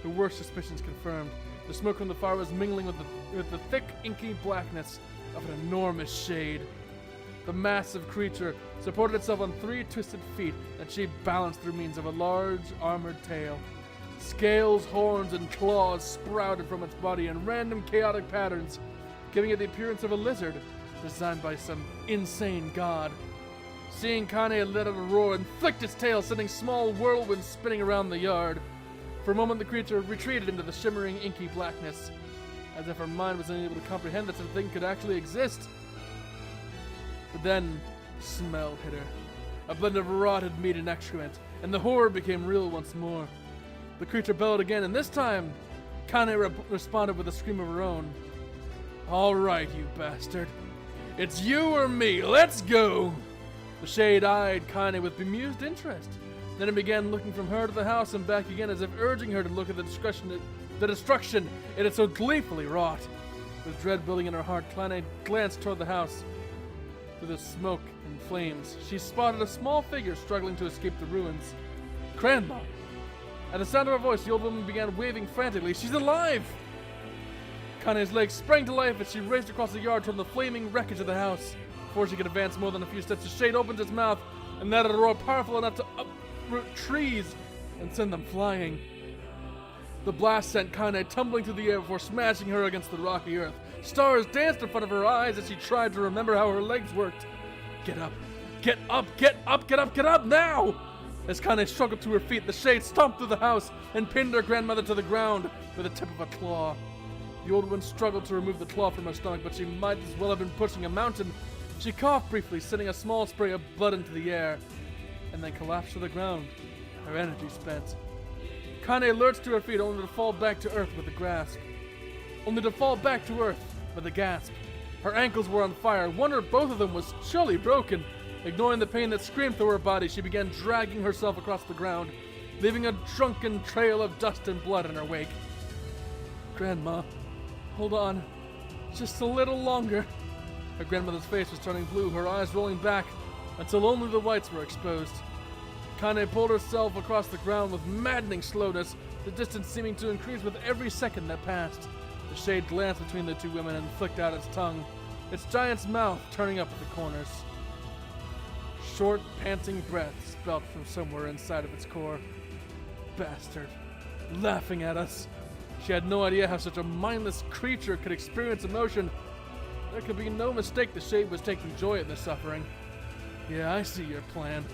Her worst suspicions confirmed. The smoke from the fire was mingling with the thick, inky blackness of an enormous shade. The massive creature supported itself on 3 twisted feet that she balanced through means of a large, armored tail. Scales, horns, and claws sprouted from its body in random, chaotic patterns, giving it the appearance of a lizard designed by some insane god. Seeing Kaine, it let out a roar and flicked its tail, sending small whirlwinds spinning around the yard. For a moment, the creature retreated into the shimmering, inky blackness, as if her mind was unable to comprehend that such a thing could actually exist. But then, smell hit her. A blend of rotted meat and excrement, and the horror became real once more. The creature bellowed again, and this time, Kaine responded with a scream of her own. All right, you bastard. It's you or me. Let's go! The shade eyed Kaine with bemused interest. Then it began looking from her to the house and back again, as if urging her to look at the destruction it had so gleefully wrought. With dread building in her heart, Kaine glanced toward the house. Through the smoke and flames, she spotted a small figure struggling to escape the ruins. Grandma! At the sound of her voice, the old woman began waving frantically. She's alive! Kaine's legs sprang to life as she raced across the yard toward the flaming wreckage of the house. Before she could advance more than a few steps, the shade opened its mouth and let out a roar powerful enough to uproot trees and send them flying. The blast sent Kaine tumbling through the air before smashing her against the rocky earth. Stars danced in front of her eyes as she tried to remember how her legs worked. Get up! Get up! Get up! Get up! Get up now! As Kaine struggled to her feet, the shade stomped through the house and pinned her grandmother to the ground with the tip of a claw. The old woman struggled to remove the claw from her stomach, but she might as well have been pushing a mountain. She coughed briefly, sending a small spray of blood into the air, and then collapsed to the ground, her energy spent. Kaine lurched to her feet, only to fall back to earth with a gasp. Her ankles were on fire. One or both of them was surely broken. Ignoring the pain that screamed through her body, she began dragging herself across the ground, leaving a drunken trail of dust and blood in her wake. Grandma, hold on. Just a little longer. Her grandmother's face was turning blue, her eyes rolling back until only the whites were exposed. Kaine pulled herself across the ground with maddening slowness, the distance seeming to increase with every second that passed. The shade glanced between the two women and flicked out its tongue, its giant's mouth turning up at the corners. Short, panting breaths spelt from somewhere inside of its core. Bastard. Laughing at us. She had no idea how such a mindless creature could experience emotion. There could be no mistake the shade was taking joy in the suffering. Yeah, I see your plan.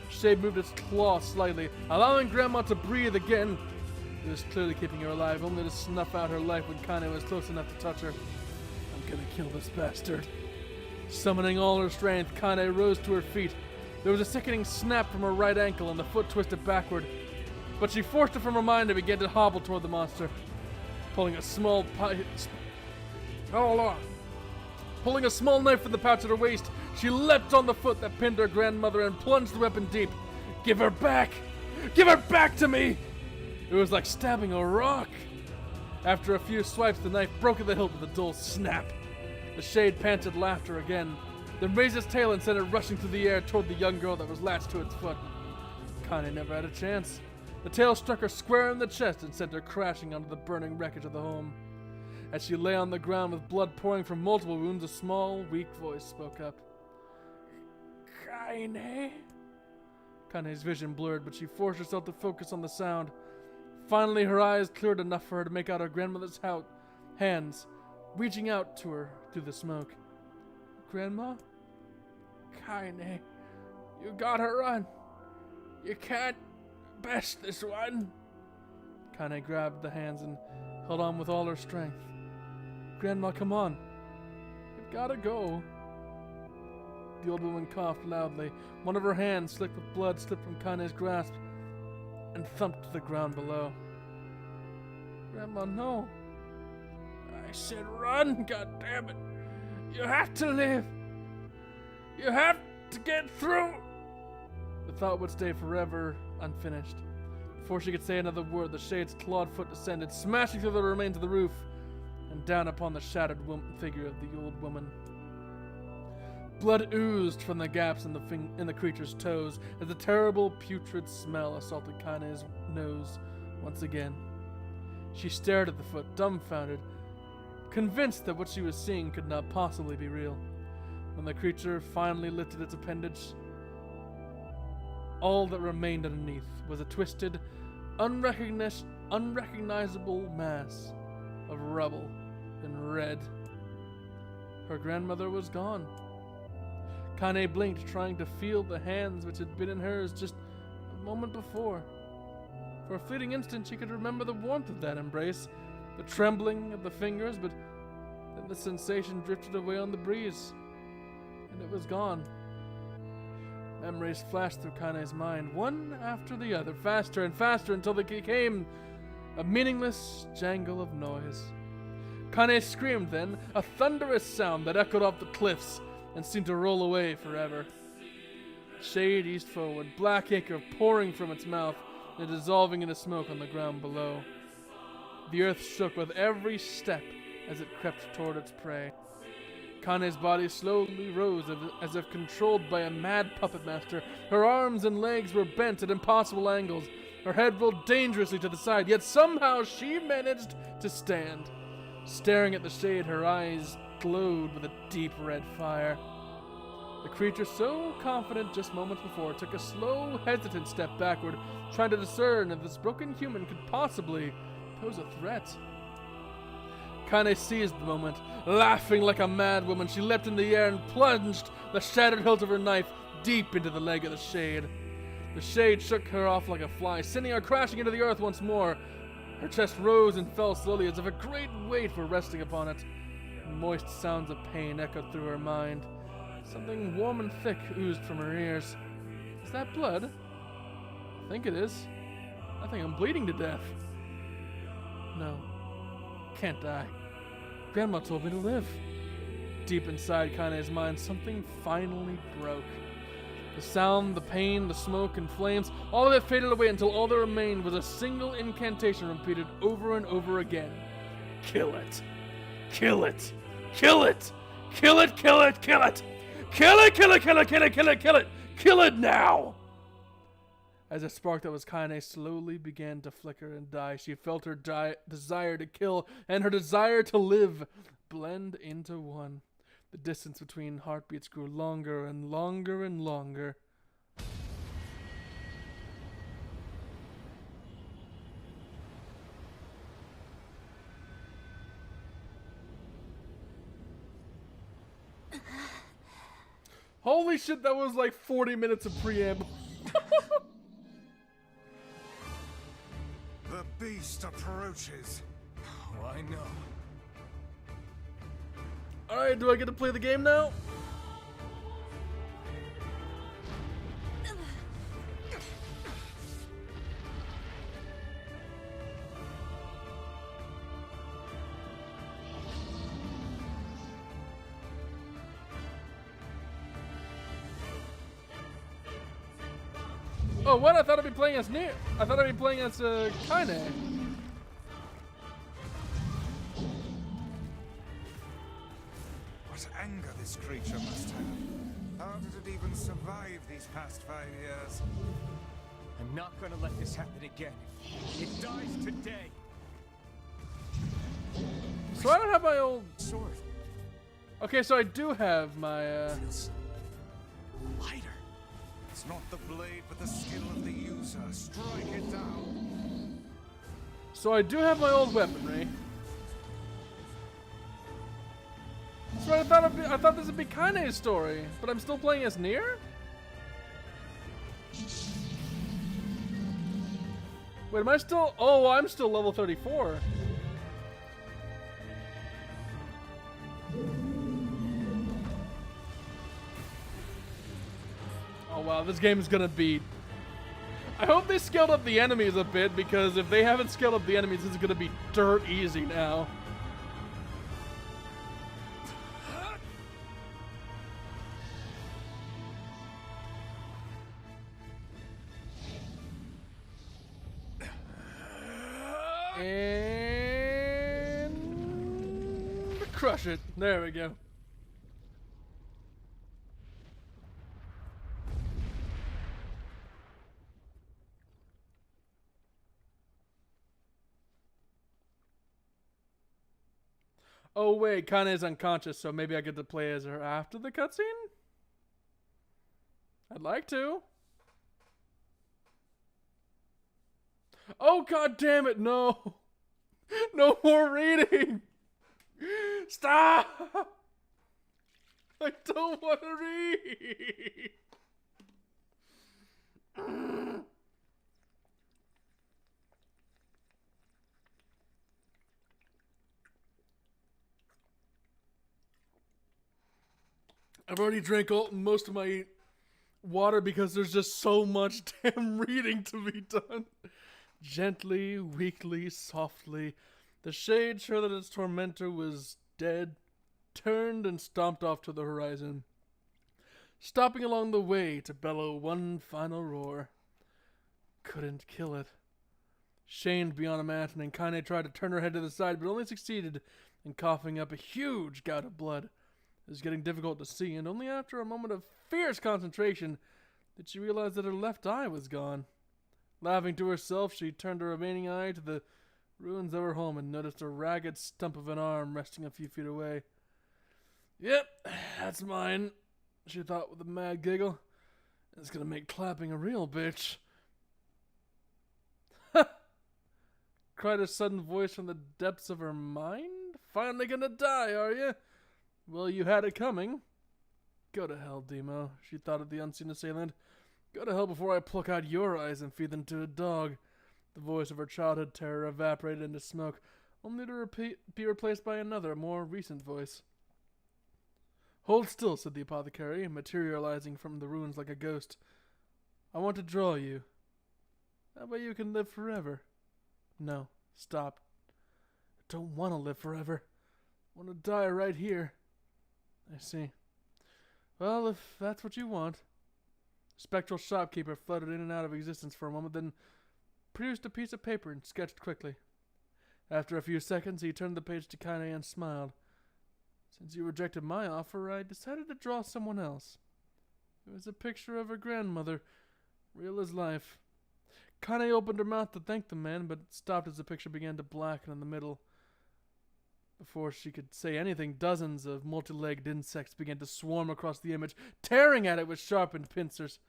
Shade moved its claw slightly, allowing Grandma to breathe again. It was clearly keeping her alive, only to snuff out her life when Kaine was close enough to touch her. I'm gonna kill this bastard. Summoning all her strength, Kaine rose to her feet. There was a sickening snap from her right ankle and the foot twisted backward. But she forced it from her mind and began to hobble toward the monster. Pulling a small knife from the pouch at her waist, she leapt on the foot that pinned her grandmother and plunged the weapon deep. Give her back! Give her back to me! It was like stabbing a rock. After a few swipes, the knife broke at the hilt with a dull snap. The shade panted laughter again, then raised its tail and sent it rushing through the air toward the young girl that was latched to its foot. Kaine never had a chance. The tail struck her square in the chest and sent her crashing onto the burning wreckage of the home. As she lay on the ground with blood pouring from multiple wounds, a small, weak voice spoke up. Kaine? Kaine's vision blurred, but she forced herself to focus on the sound. Finally, her eyes cleared enough for her to make out her grandmother's hands, reaching out to her through the smoke. Grandma? Kaine, you gotta run. You can't bash this one. Kaine grabbed the hands and held on with all her strength. Grandma, come on. You've gotta go. The old woman coughed loudly. One of her hands, slick with blood, slipped from Kaine's grasp and thumped to the ground below. Grandma, no. I said run, goddammit. You have to live. You have to get through. The thought would stay forever unfinished. Before she could say another word, the shade's clawed foot descended, smashing through the remains of the roof and down upon the shattered figure of the old woman. Blood oozed from the gaps in the creature's toes as the terrible putrid smell assaulted Kaine's nose once again. She stared at the foot, dumbfounded, convinced that what she was seeing could not possibly be real. When the creature finally lifted its appendage, all that remained underneath was a twisted, unrecognizable mass of rubble and red. Her grandmother was gone. Kane blinked, trying to feel the hands which had been in hers just a moment before. For a fleeting instant, she could remember the warmth of that embrace, the trembling of the fingers, but then the sensation drifted away on the breeze, and it was gone. Memories flashed through Kane's mind, one after the other, faster and faster, until they became a meaningless jangle of noise. Kane screamed then, a thunderous sound that echoed off the cliffs and seemed to roll away forever. Shade eased forward, black ichor pouring from its mouth and dissolving into smoke on the ground below. The earth shook with every step as it crept toward its prey. Kane's body slowly rose as if controlled by a mad puppet master. Her arms and legs were bent at impossible angles. Her head rolled dangerously to the side, yet somehow she managed to stand. Staring at the shade, her eyes glowed with a deep red fire. The creature, so confident just moments before, took a slow, hesitant step backward, trying to discern if this broken human could possibly pose a threat. Kane seized the moment. Laughing like a mad woman, she leapt in the air and plunged the shattered hilt of her knife deep into the leg of the shade. The shade shook her off like a fly, sending her crashing into the earth once more. Her chest rose and fell slowly as if a great weight were resting upon it. Moist sounds of pain echoed through her mind. Something warm and thick oozed from her ears. Is that blood? I think it is. I think I'm bleeding to death. No. Can't die. Grandma told me to live. Deep inside Kane's mind, something finally broke. The sound, the pain, the smoke and flames, all of it faded away until all that remained was a single incantation repeated over and over again. Kill it. Kill it. Kill it. Kill it, kill it, kill it. Kill it, kill it, kill it, kill it, kill it, kill it. Kill it now. As a spark that was Kaine slowly began to flicker and die, she felt her desire to kill and her desire to live blend into one. The distance between heartbeats grew longer and longer and longer. Holy shit, that was like 40 minutes of preamble. The beast approaches. Oh, I know. Alright, do I get to play the game now? Oh, what? I thought I'd be playing as NieR. I thought I'd be playing as KAINÉ. What anger this creature must have. How did it even survive these past 5 years? I'm not gonna let this happen again. It dies today. So I don't have my old... Sword Okay, so I do have my, feels lighter. It's not the blade, but the skill of the user. Strike it down. So I do have my old weaponry. So I thought this would be KAINÉ'S story, but I'm still playing as NieR? Wait, am I still... Oh, I'm still level 34. Oh wow, this game is gonna be... I hope they scaled up the enemies a bit, because if they haven't scaled up the enemies, this is gonna be dirt easy now. And crush it. There we go. Oh wait, Kaine is unconscious, so maybe I get to play as her after the cutscene? I'd like to. Oh god damn it, no! No more reading! Stop! I don't want to read. I've already drank most of my water because there's just so much damn reading to be done. Gently, weakly, softly, the shade, sure that its tormentor was dead, turned and stomped off to the horizon, stopping along the way to bellow one final roar. Couldn't kill it. Shamed beyond imagining, Kaine tried to turn her head to the side, but only succeeded in coughing up a huge gout of blood. It was getting difficult to see, and only after a moment of fierce concentration did she realize that her left eye was gone. Laughing to herself, she turned her remaining eye to the ruins of her home and noticed a ragged stump of an arm resting a few feet away. Yep, that's mine, she thought with a mad giggle. It's gonna make clapping a real bitch. Ha! Cried a sudden voice from the depths of her mind. Finally gonna die, are you? Well, you had it coming. Go to hell, Demo, she thought of the unseen assailant. Go to hell before I pluck out your eyes and feed them to a dog. The voice of her childhood terror evaporated into smoke, only to be replaced by another, more recent voice. Hold still, said the apothecary, materializing from the ruins like a ghost. I want to draw you. That way you can live forever. No, stop. I don't want to live forever. I want to die right here. I see. Well, if that's what you want. The spectral shopkeeper fluttered in and out of existence for a moment, then produced a piece of paper and sketched quickly. After a few seconds, he turned the page to Kaine and smiled. Since you rejected my offer, I decided to draw someone else. It was a picture of her grandmother, real as life. Kaine opened her mouth to thank the man, but stopped as the picture began to blacken in the middle. Before she could say anything, dozens of multi-legged insects began to swarm across the image, tearing at it with sharpened pincers.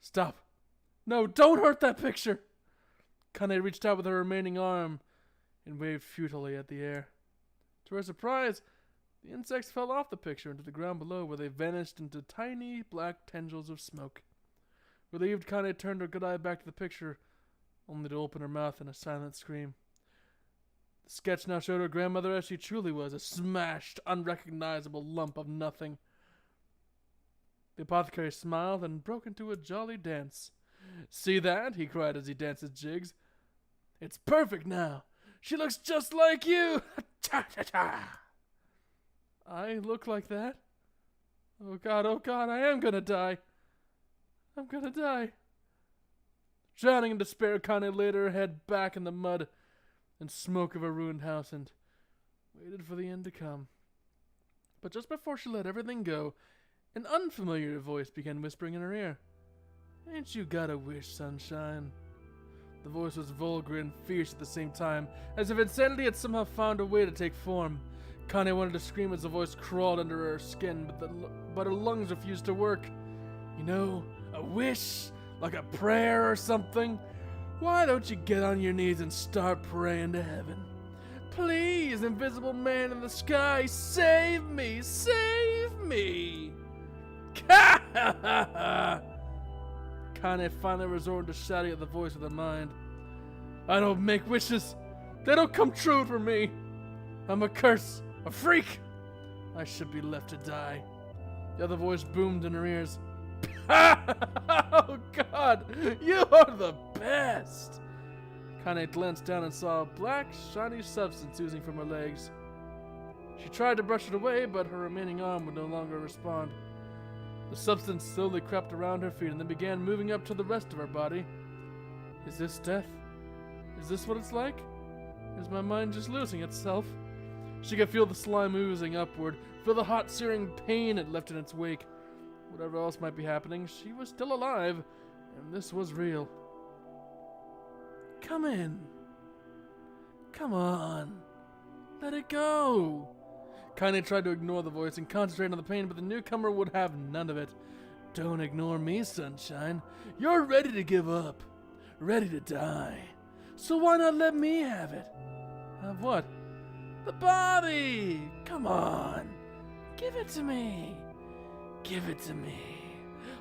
Stop. No, don't hurt that picture! Kaine reached out with her remaining arm and waved futilely at the air. To her surprise, the insects fell off the picture into the ground below, where they vanished into tiny black tendrils of smoke. Relieved, Kaine turned her good eye back to the picture, only to open her mouth in a silent scream. The sketch now showed her grandmother as she truly was, a smashed, unrecognizable lump of nothing. The apothecary smiled and broke into a jolly dance. See that? He cried as he danced his jigs. It's perfect now. She looks just like you. Ta-ta-ta. I look like that? Oh God, I am gonna die. I'm gonna die. Drowning in despair, Kaine laid her head back in the mud and smoke of a ruined house and waited for the end to come. But just before she let everything go, an unfamiliar voice began whispering in her ear. Ain't you got a wish, sunshine? The voice was vulgar and fierce at the same time, as if insanity had somehow found a way to take form. Kaine wanted to scream as the voice crawled under her skin, but her lungs refused to work. You know, a wish? Like a prayer or something? Why don't you get on your knees and start praying to heaven? Please, invisible man in the sky, save me! Save me! Kaine finally resorted to shouting at the voice of the mind. I don't make wishes. They don't come true for me. I'm a curse, a freak. I should be left to die. The other voice boomed in her ears. Oh God, you are the best! Kaine glanced down and saw a black, shiny substance oozing from her legs. She tried to brush it away, but her remaining arm would no longer respond. The substance slowly crept around her feet and then began moving up to the rest of her body. Is this death? Is this what it's like? Is my mind just losing itself? She could feel the slime oozing upward, feel the hot, searing pain it left in its wake. Whatever else might be happening, she was still alive, and this was real. Come in. Come on. Let it go. Kaine tried to ignore the voice and concentrate on the pain, but the newcomer would have none of it. Don't ignore me, sunshine. You're ready to give up. Ready to die. So why not let me have it? Have what? The body! Come on. Give it to me. Give it to me.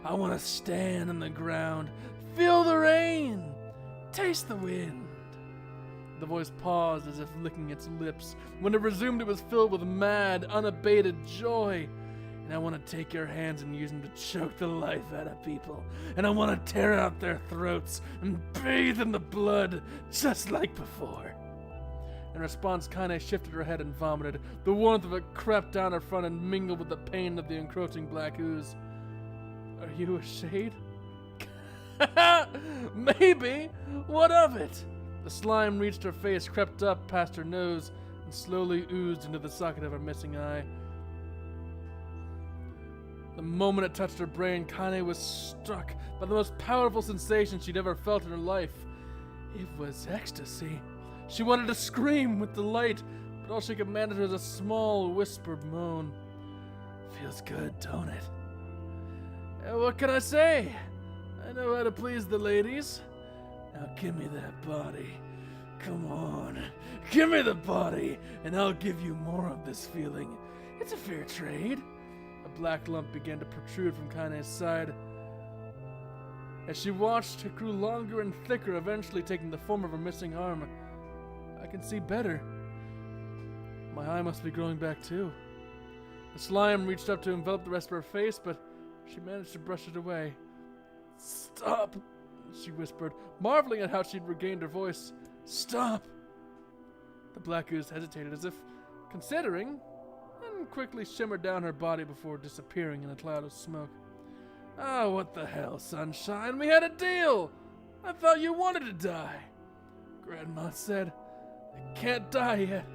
I want to stand on the ground, feel the rain, taste the wind. The voice paused as if licking its lips. When it resumed, it was filled with mad, unabated joy. And I want to take your hands and use them to choke the life out of people. And I want to tear out their throats and bathe in the blood just like before. In response, Kaine shifted her head and vomited. The warmth of it crept down her front and mingled with the pain of the encroaching black ooze. Are you a shade? Maybe. What of it? The slime reached her face, crept up past her nose, and slowly oozed into the socket of her missing eye. The moment it touched her brain, Kaine was struck by the most powerful sensation she'd ever felt in her life. It was ecstasy. She wanted to scream with delight, but all she could manage was a small, whispered moan. Feels good, don't it? What can I say? I know how to please the ladies. Now give me that body. Come on. Give me the body, and I'll give you more of this feeling. It's a fair trade. A black lump began to protrude from Kaine's side. As she watched, it grew longer and thicker, eventually taking the form of her missing arm. I can see better. My eye must be growing back too. The slime reached up to envelop the rest of her face, but she managed to brush it away. Stop, she whispered, marveling at how she'd regained her voice. Stop! The black ooze hesitated as if considering, and quickly shimmered down her body before disappearing in a cloud of smoke. Oh, what the hell, sunshine? We had a deal! I thought you wanted to die. Grandma said, I can't die yet.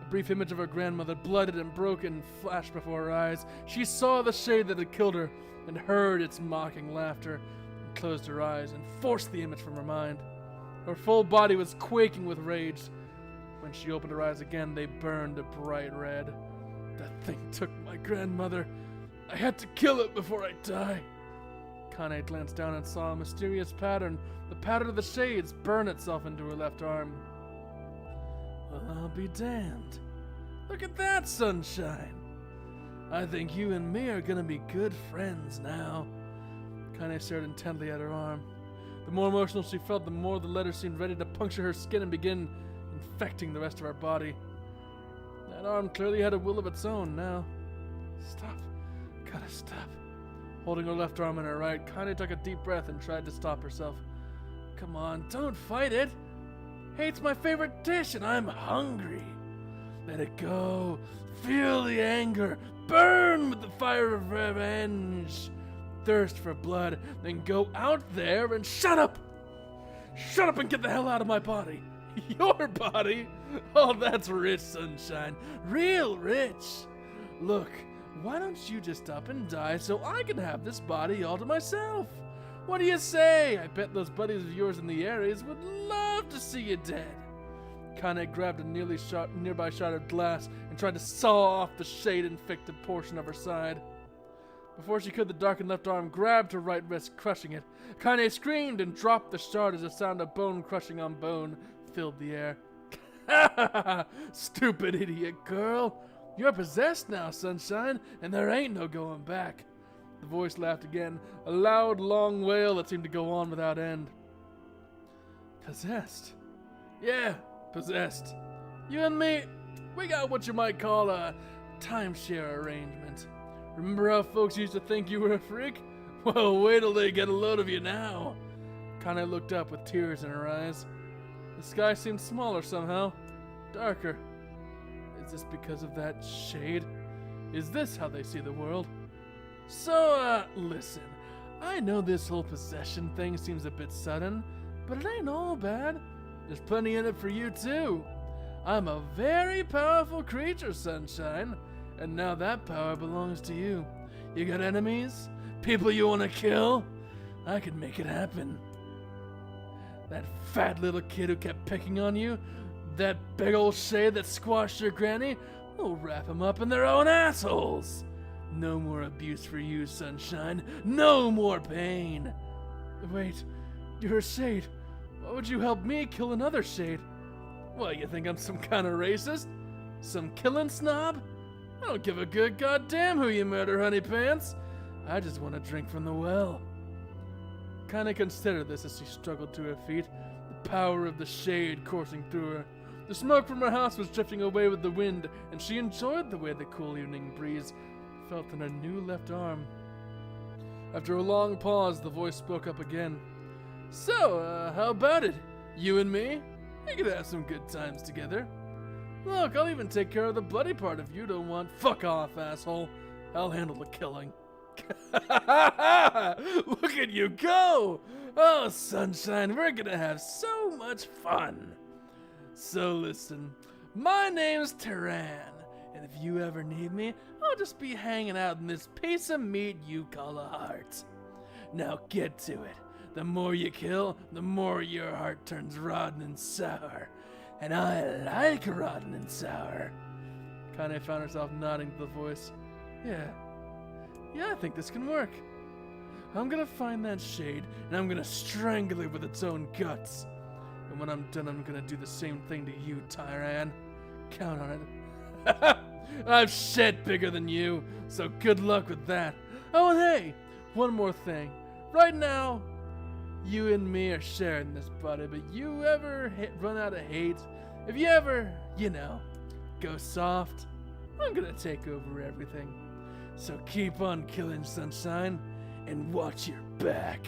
A brief image of her grandmother, blooded and broken, flashed before her eyes. She saw the shade that had killed her and heard its mocking laughter, and closed her eyes and forced the image from her mind. Her full body was quaking with rage. When she opened her eyes again, they burned a bright red. That thing took my grandmother. I had to kill it before I die. Kaine glanced down and saw a mysterious pattern, the pattern of the shades, burn itself into her left arm. Well, I'll be damned. Look at that, sunshine. I think you and me are gonna be good friends now. Kaine stared intently at her arm. The more emotional she felt, the more the letter seemed ready to puncture her skin and begin infecting the rest of her body. That arm clearly had a will of its own now. Stop. Gotta stop. Holding her left arm in her right, Kaine took a deep breath and tried to stop herself. Come on, don't fight it. Hate's my favorite dish and I'm hungry. Let it go. Feel the anger. Burn with the fire of revenge. Thirst for blood. Then go out there and shut up. Shut up and get the hell out of my body. Your body? Oh, that's rich, sunshine. Real rich. Look, why don't you just up and die so I can have this body all to myself? What do you say? I bet those buddies of yours in the areas would love to see you dead. Kaine grabbed a nearby shattered glass and tried to saw off the shade-infected portion of her side. Before she could, the darkened left arm grabbed her right wrist, crushing it. Kaine screamed and dropped the shard as a sound of bone crushing on bone filled the air. Ha ha ha! Stupid idiot girl! You're possessed now, sunshine, and there ain't no going back. The voice laughed again, a loud, long wail that seemed to go on without end. Possessed? Yeah, possessed. You and me, we got what you might call a timeshare arrangement. Remember how folks used to think you were a freak? Well, wait till they get a load of you now. Kaine looked up with tears in her eyes. The sky seemed smaller somehow, darker. Is this because of that shade? Is this how they see the world? So, listen. I know this whole possession thing seems a bit sudden, but it ain't all bad. There's plenty in it for you, too. I'm a very powerful creature, sunshine, and now that power belongs to you. You got enemies? People you want to kill? I could make it happen. That fat little kid who kept picking on you? That big old shade that squashed your granny? We'll wrap them up in their own assholes. No more abuse for you, sunshine. No more pain. Wait, you're a shade. Why would you help me kill another shade? What, you think I'm some kind of racist? Some killing snob? I don't give a good goddamn who you murder, honey pants. I just want to drink from the well. Kaine considered this as she struggled to her feet, the power of the shade coursing through her. The smoke from her house was drifting away with the wind, and she enjoyed the way the cool evening breeze felt in her new left arm. After a long pause, the voice spoke up again. So, how about it? You and me? We could have some good times together. Look, I'll even take care of the bloody part if you don't want. Fuck off, asshole. I'll handle the killing. Look at you go! Oh, sunshine, we're gonna have so much fun. So listen, my name's Tyran, and if you ever need me, I'll just be hanging out in this piece of meat you call a heart. Now get to it. The more you kill, the more your heart turns rotten and sour. And I like rotten and sour. Kaine found herself nodding to the voice. Yeah, I think this can work. I'm gonna find that shade, and I'm gonna strangle it with its own guts. And when I'm done, I'm gonna do the same thing to you, Tyran. Count on it. I've shit bigger than you, so good luck with that. Oh, and hey, one more thing. Right now, you and me are sharing this body, but you ever run out of hate, if you ever, go soft, I'm gonna take over everything. So keep on killing, sunshine, and watch your back.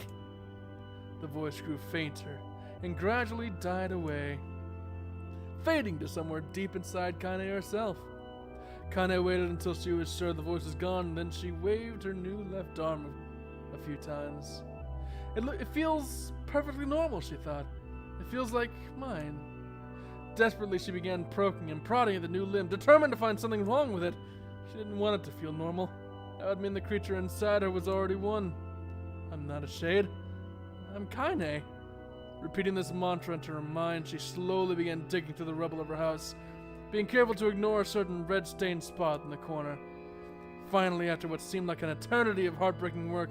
The voice grew fainter and gradually died away, fading to somewhere deep inside Kaine herself. Kaine waited until she was sure the voice was gone, and then she waved her new left arm a few times. It feels perfectly normal, she thought. It feels like mine. Desperately, she began poking and prodding at the new limb, determined to find something wrong with it. She didn't want it to feel normal. That would mean the creature inside her was already one. I'm not a shade. I'm Kaine. Repeating this mantra into her mind, she slowly began digging through the rubble of her house, being careful to ignore a certain red-stained spot in the corner. Finally, after what seemed like an eternity of heartbreaking work,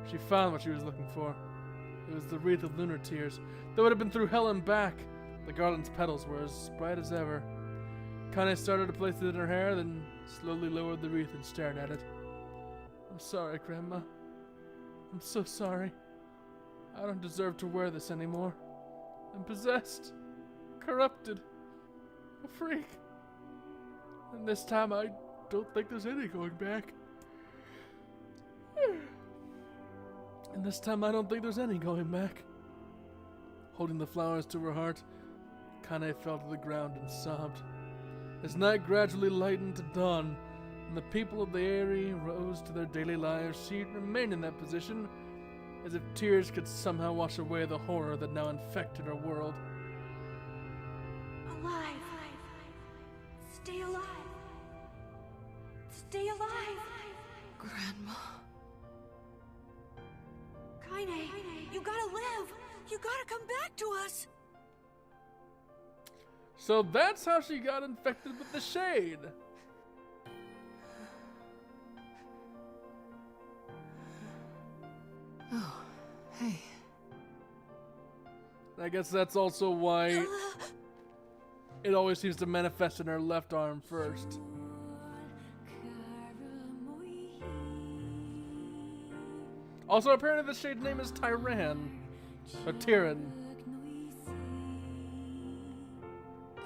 she found what she was looking for. It was the wreath of lunar tears. Though it had been through hell and back, the garland's petals were as bright as ever. Kaine started to place it in her hair, then slowly lowered the wreath and stared at it. I'm sorry, Grandma. I'm so sorry. I don't deserve to wear this anymore. I'm possessed, corrupted, a freak. And this time I don't think there's any going back. And this time I don't think there's any going back. Holding the flowers to her heart, Kaine fell to the ground and sobbed. As night gradually lightened to dawn, and the people of the area rose to their daily lives, she remained in that position, as if tears could somehow wash away the horror that now infected her world. Alive. Stay alive. Stay alive. Grandma. Kaine, you gotta live. You gotta come back to us. So that's how she got infected with the shade. Oh, hey. I guess that's also why it always seems to manifest in her left arm first. Also, apparently the shade's name is Tyran. Or Tyran.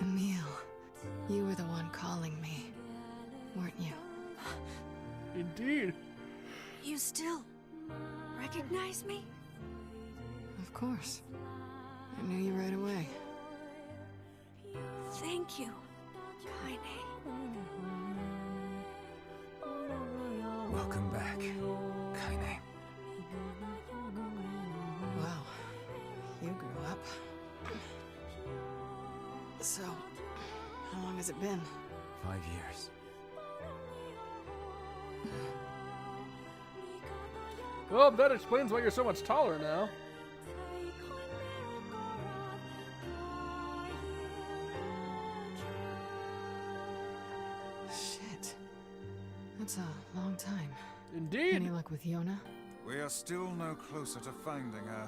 Emil, you were the one calling me, weren't you? Indeed. You still recognize me? Of course. I knew you right away. Thank you, Kaine. Welcome back, Kaine. Wow, you grew up. So, how long has it been? 5 years. Well, that explains why you're so much taller now. Shit. That's a long time. Indeed. Any luck with Yona? We are still no closer to finding her.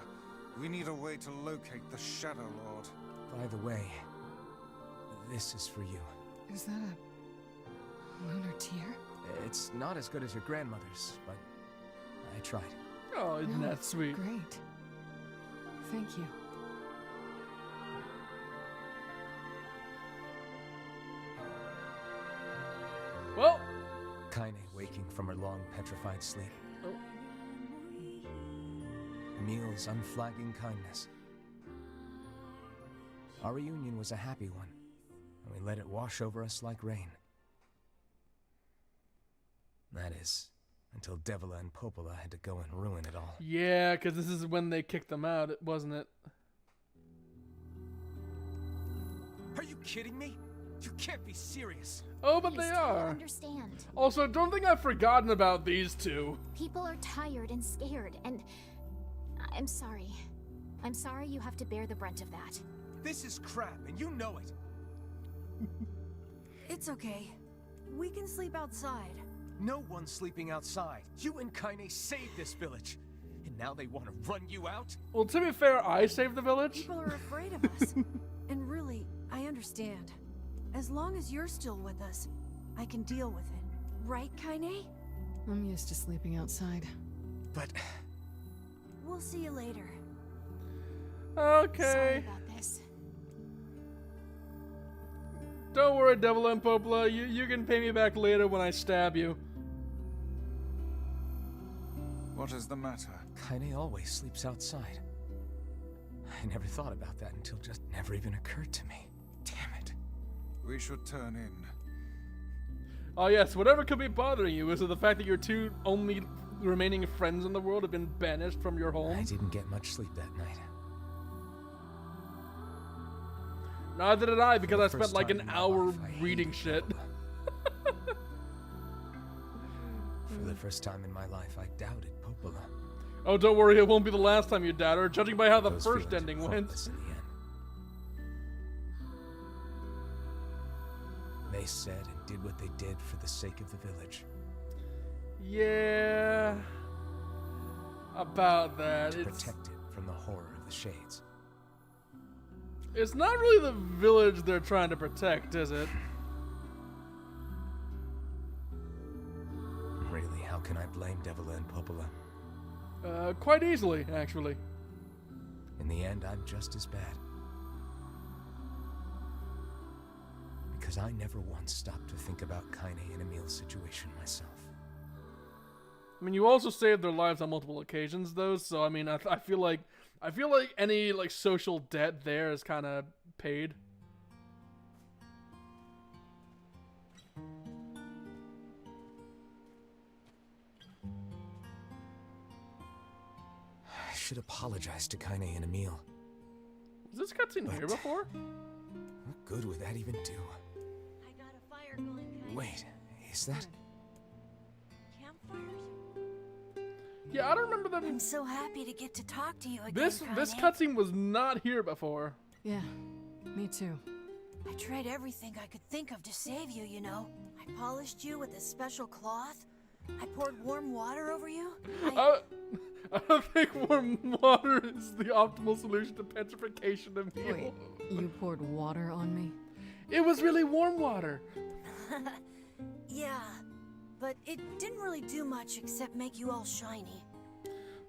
We need a way to locate the Shadow Lord. By the way, this is for you. Is that a Lunar tear? It's not as good as your grandmother's, but I tried. Oh, isn't No, that it's sweet? Great. Thank you. Well, Kaine waking from her long petrified sleep. Oh. Emil's unflagging kindness. Our reunion was a happy one, and we let it wash over us like rain. That is, until Devila and Popola had to go and ruin it all. yeah, because this is when they kicked them out, wasn't it? Are you kidding me? You can't be serious. Oh, but I they still don't are. understand. Also, don't think I've forgotten about these two. People are tired and scared, and I'm sorry. I'm sorry you have to bear the brunt of that. This is crap, and you know it. It's okay. We can sleep outside. No one's sleeping outside. You and Kaine saved this village, and now they want to run you out? Well, to be fair, I saved the village. People are afraid of us. And really, I understand. As long as you're still with us, I can deal with it. Right, Kaine? I'm used to sleeping outside. But We'll see you later. Sorry Okay. about this. Don't worry, Devil and Popola. You can pay me back later when I stab you. What is the matter? Kaine always sleeps outside. I never thought about that until just never even occurred to me. Damn it. We should turn in. Oh yes, whatever could be bothering you is it the fact that your two only remaining friends in the world have been banished from your I home? didn't get much sleep that night. Neither did I, because I For the spent first like time an in my hour life, I reading hated shit. Popola. For the first time in my life, I doubted Popola. Oh, don't worry, it won't be the last time you doubt her, judging by how the Those first feelings ending were went. hopeless in the end. They said and did what they did for the sake of the village. Yeah. About that. To It's, protect it from the horror of the Shades. it's not really the village they're trying to protect, is it? Really, how can I blame Devila and Popola? Quite easily, actually. In the end, I'm just as bad. Because I never once stopped to think about Kaine and Emil's situation myself. I mean, you also saved their lives on multiple occasions, though. So I mean, I feel like any like social debt there is kind of paid. I should apologize to Kaine and Emil. Was this cutscene here But- before? What good would that even do? I got a fire going, Kaine. Wait, is that? Campfires? Yeah, I don't remember them. I'm so happy to get to talk to you again, This Kaine. cutscene was not here before. Yeah, me too. I tried everything I could think of to save you, you know. I polished you with this special cloth. I poured warm water over you. I don't think warm water is the optimal solution to petrification of Emil. Wait, you poured water on me? It was really warm water. Yeah, but it didn't really do much except make you all shiny.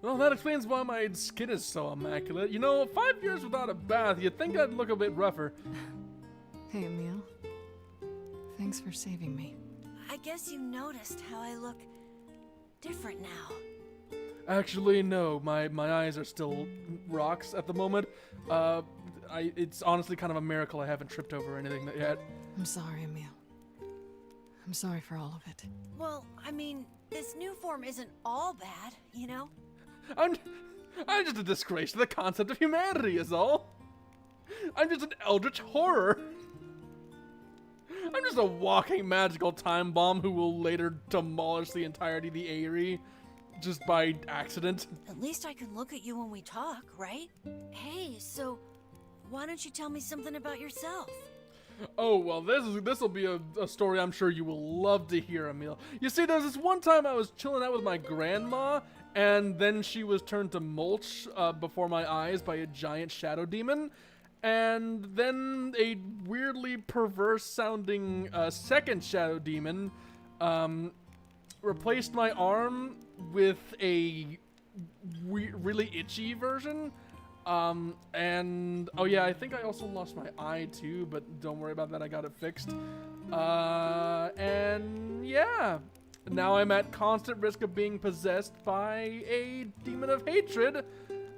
Well, that explains why my skin is so immaculate. You know, 5 years without a bath, you'd think I'd look a bit rougher. Hey, Emil. Thanks for saving me. I guess you noticed how I look different now. Actually, no. My eyes are still rocks at the moment. It's honestly kind of a miracle I haven't tripped over anything yet. I'm sorry, Emil. I'm sorry for all of it. Well, I mean, this new form isn't all bad, you know? I'm just a disgrace to the concept of humanity, is all. I'm just an eldritch horror. I'm just a walking magical time bomb who will later demolish the entirety of the Aerie just by accident. At least I can look at you when we talk, right? Hey, so why don't you tell me something about yourself? Oh, well, this will be a story I'm sure you will love to hear, Emil. You see, there's this one time I was chilling out with my grandma, and then she was turned to mulch before my eyes by a giant shadow demon. and then a weirdly perverse sounding second shadow demon replaced my arm with a really itchy version. And oh yeah, I think I also lost my eye too, but don't worry about that, I got it fixed. And yeah, now I'm at constant risk of being possessed by a demon of hatred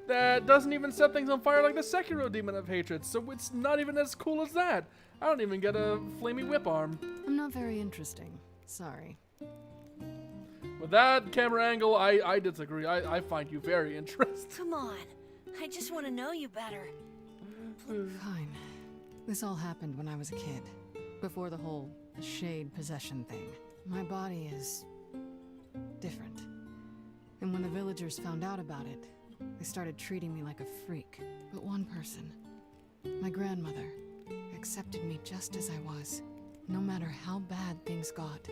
that doesn't even set things on fire like the Sekiro demon of hatred, so it's not even as cool as that. I don't even get a flaming whip arm. I'm not very interesting. Sorry. With that camera angle, I disagree. I find you very interesting. Come on. I just want to know you better. Fine. This all happened when I was a kid. Before the whole shade possession thing. My body is different. And when the villagers found out about it, they started treating me like a freak. But one person, my grandmother, accepted me just as I was, no matter how bad things got.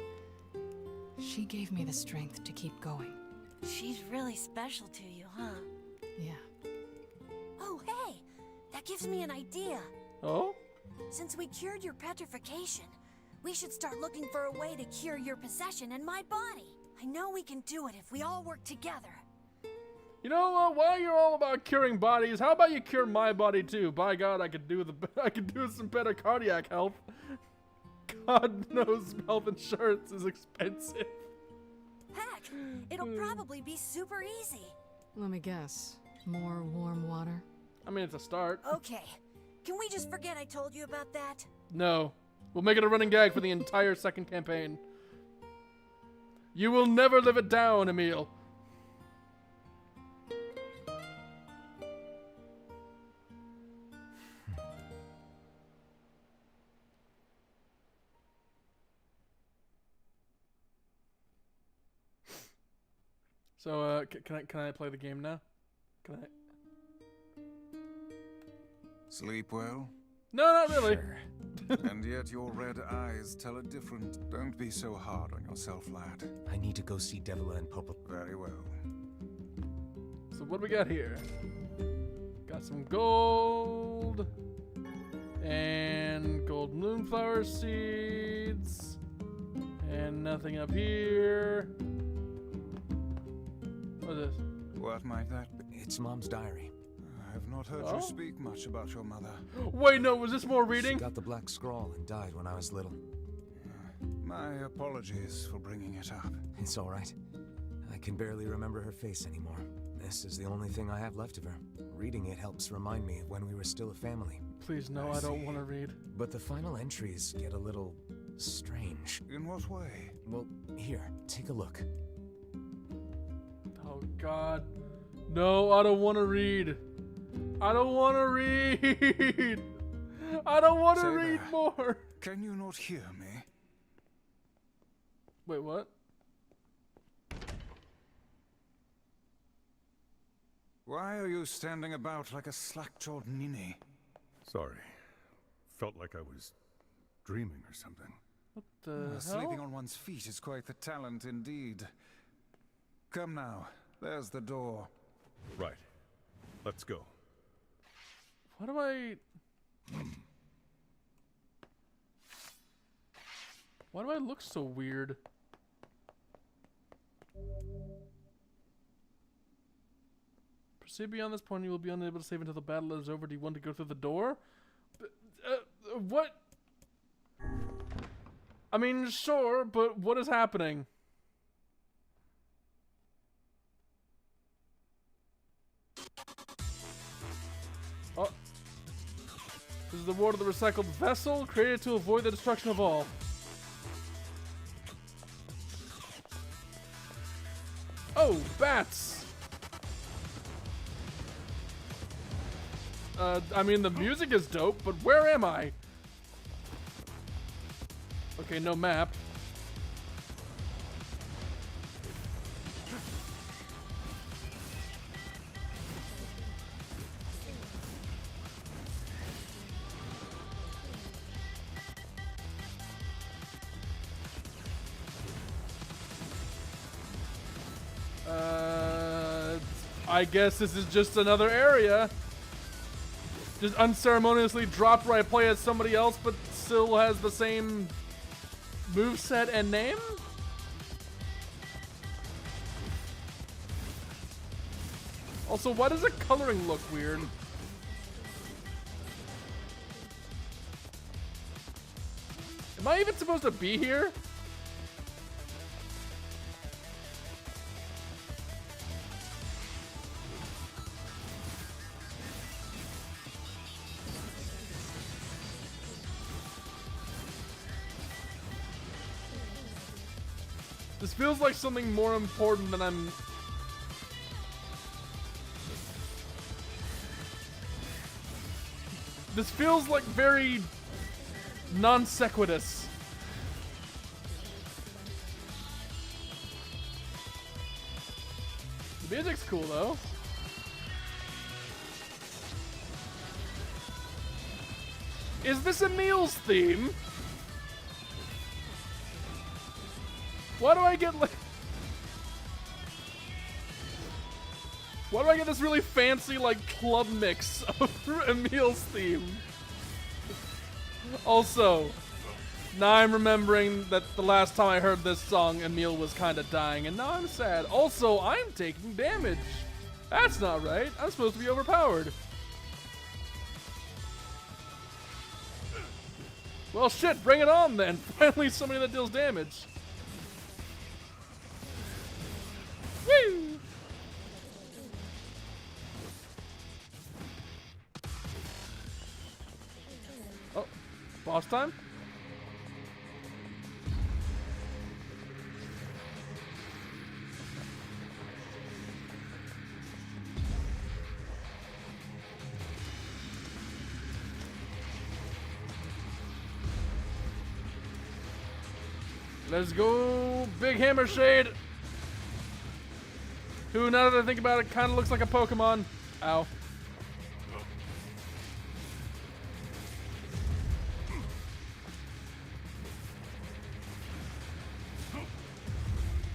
She gave me the strength to keep going. She's really special to you, huh? Yeah. Oh, hey! That gives me an idea. Oh? Since we cured your petrification, we should start looking for a way to cure your possession in my body. I know we can do it if we all work together. You know, while you're all about curing bodies, how about you cure my body too? By God, I could do with some better cardiac health. God knows health insurance is expensive. Heck, it'll probably be super easy. Let me guess. More warm water? I mean, it's a start. Okay, can we just forget I told you about that? No. We'll make it a running gag for the entire second campaign. You will never live it down, Emil. So, can I play the game now? Can I? Sleep well? No, not really. Sure. And yet your red eyes tell a different... Don't be so hard on yourself, lad. I need to go see Devila and Popo. Very well. So what do we got here? Got some gold. And gold moonflower seeds. And nothing up here. What is this? What might that be? It's Mom's diary. I have not heard Oh? you speak much about your mother. Wait, no, was this more She reading? got the black scrawl and died when I was little. My apologies for bringing it up. It's all right. I can barely remember her face anymore. This is the only thing I have left of her. Reading it helps remind me of when we were still a family. Please, no, I don't want to read. But the final entries get a little strange. In what way? Well, here, take a look. Oh, God. No, I don't want to read. I don't want to read. I don't want to Say read that. more. Can you not hear me? Wait, what? Why are you standing about like a slack-jawed ninny? Sorry. Felt like I was dreaming or something. What the hell? Sleeping on one's feet is quite the talent indeed. Come now, there's the door. Right. Let's go. Why do I... Why do I look so weird? Proceed beyond this point, you will be unable to save until the battle is over. Do you want to go through the door? What? I mean, sure, but what is happening? Oh. This is the ward of the recycled vessel, created to avoid the destruction of all. Oh, bats! I mean, the music is dope, but where am I? Okay, no map. I guess this is just another area. just unceremoniously drop where I play as somebody else, but still has the same moveset and name? Also, why does the coloring look weird? Am I even supposed to be here? This feels like something more important than I'm... This feels like very non sequitus. The music's cool though. Is this Emil's theme? Why do I get like... Why do I get this really fancy, like, club mix of Emil's theme? Also, now I'm remembering that the last time I heard this song, Emil was kind of dying, and now I'm sad. Also, I'm taking damage. That's not right. I'm supposed to be overpowered. Well, shit, bring it on then. Finally, somebody that deals damage. Woo! Oh, boss time? Let's go, Big Hammer Shade. Who, now that I think about it, kind of looks like a Pokemon. Ow.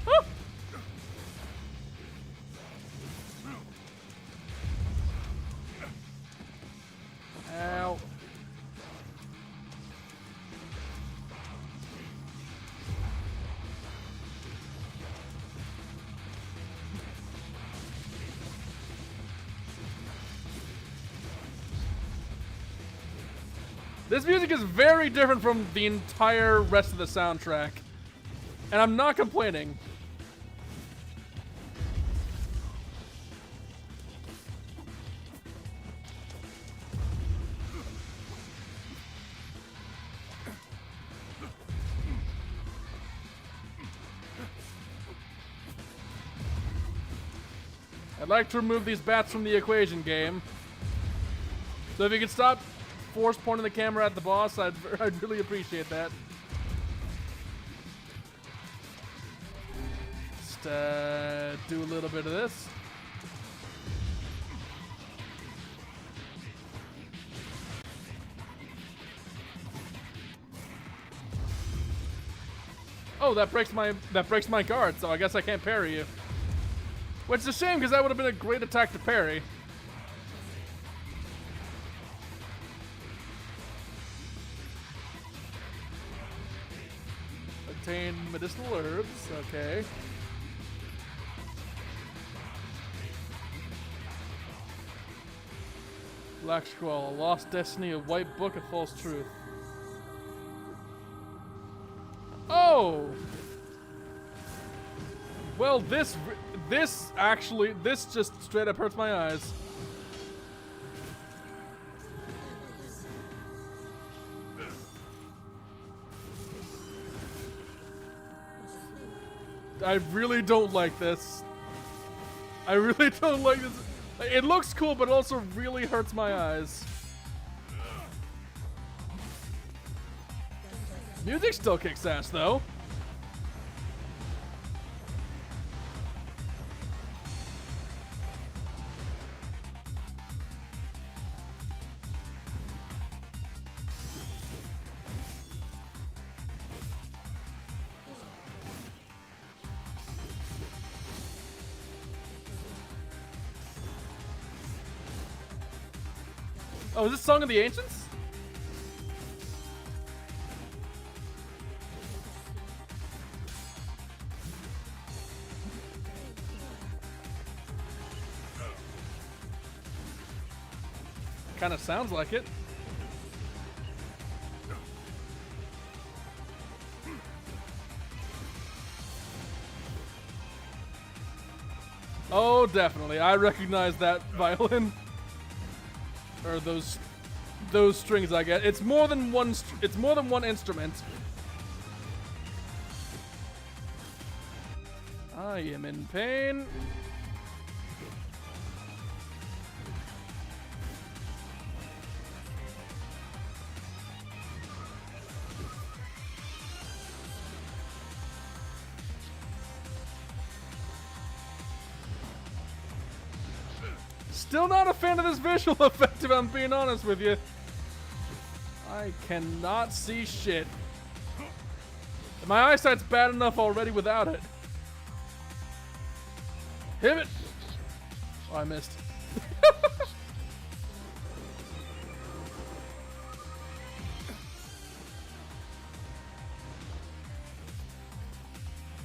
Ah! Ow. This music is very different from the entire rest of the soundtrack, and I'm not complaining. I'd like to remove these bats from the equation, game. So if you could stop force pointing the camera at the boss, I'd really appreciate that. Just do a little bit of this. Oh, that breaks my guard, so I guess I can't parry you. Which is a shame, because that would have been a great attack to parry. Obtain medicinal herbs, okay. Black Scroll, a lost destiny, a white book, a false truth. Oh! Well, this just straight up hurts my eyes. I really don't like this. I really don't like this. It looks cool, but it also really hurts my eyes. Music still kicks ass, though. Oh, is this Song of the Ancients? Kind of sounds like it. Oh, definitely. I recognize that violin. Or those strings I get. It's more than one it's more than one instrument. I am in pain. Still not a fan of this visual effect, if I'm being honest with you. I cannot see shit. My eyesight's bad enough already without it. Hit it! Oh, I missed.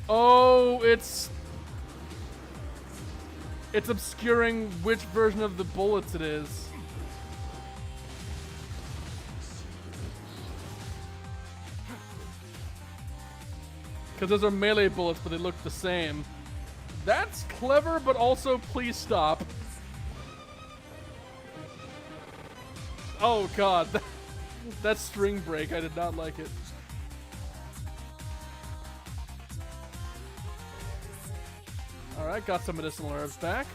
Oh, it's obscuring which version of the bullets it is. Because those are melee bullets, but they look the same. That's clever, but also please stop. Oh god, that string break, I did not like it. Alright, got some medicinal herbs back.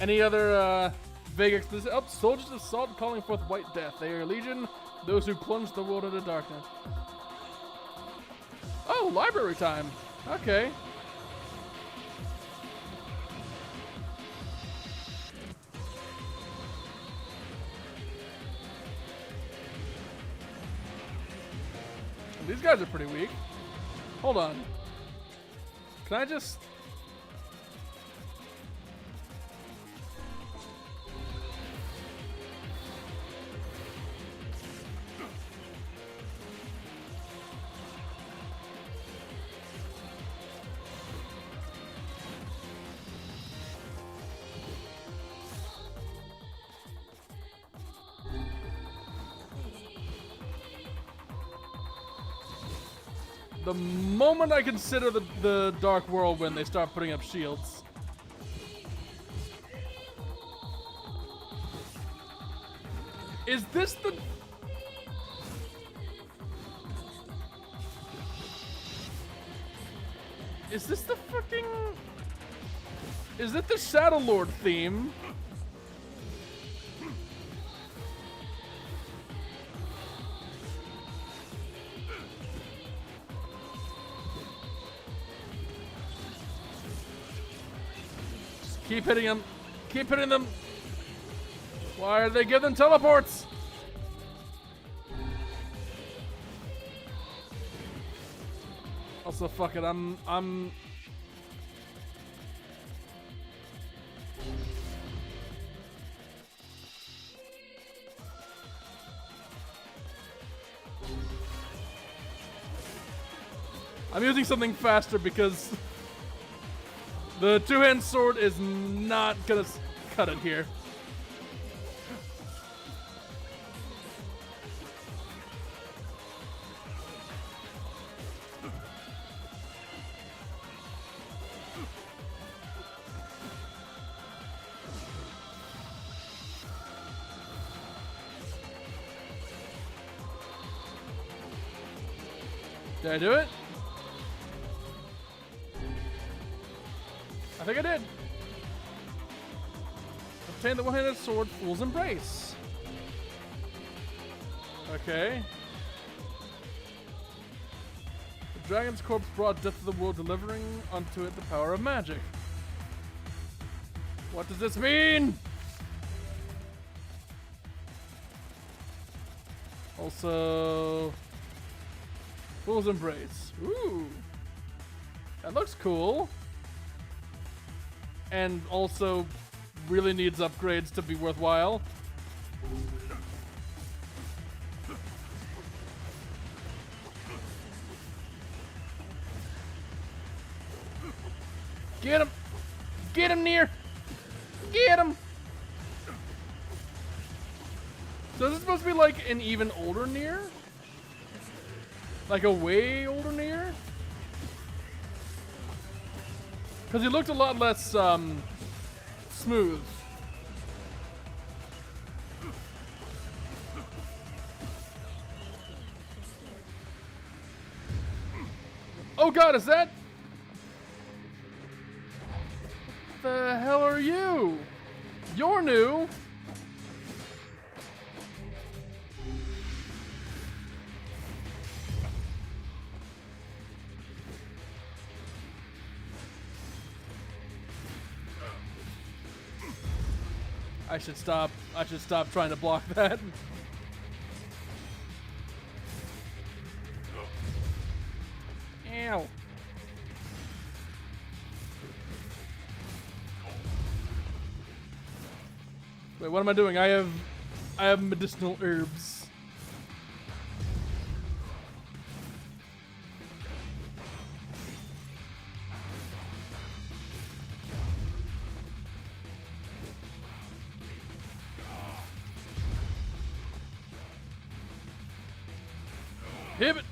Any other vague explicit? Oh, soldiers of salt calling forth white death. They are legion, those who plunge the world into darkness. Oh, library time. Okay. These guys are pretty weak. Hold on. Can I just... The moment I consider the Dark Whirlwind, they start putting up shields. Is this the... Is this the fucking... Is it the Shadow Lord theme? Keep hitting them. Keep hitting them. Why are they giving teleports? Also, fuck it. I'm using something faster because the two-hand sword is not gonna cut it here. Did I do it? I think I did. Obtain the one-handed sword, Fool's Embrace. Okay. The dragon's corpse brought death to the world, delivering unto it the power of magic. What does this mean? Also, Fool's Embrace. Ooh. That looks cool. and also really needs upgrades to be worthwhile. Get him! Get him, NieR! Get him! So this is supposed to be like an even older NieR? Like a way older NieR? Because he looked a lot less smooth. Oh god, is that? The hell are you? You're new. I should stop trying to block that. Ow. Wait, what am I doing? I have medicinal herbs. Hit it.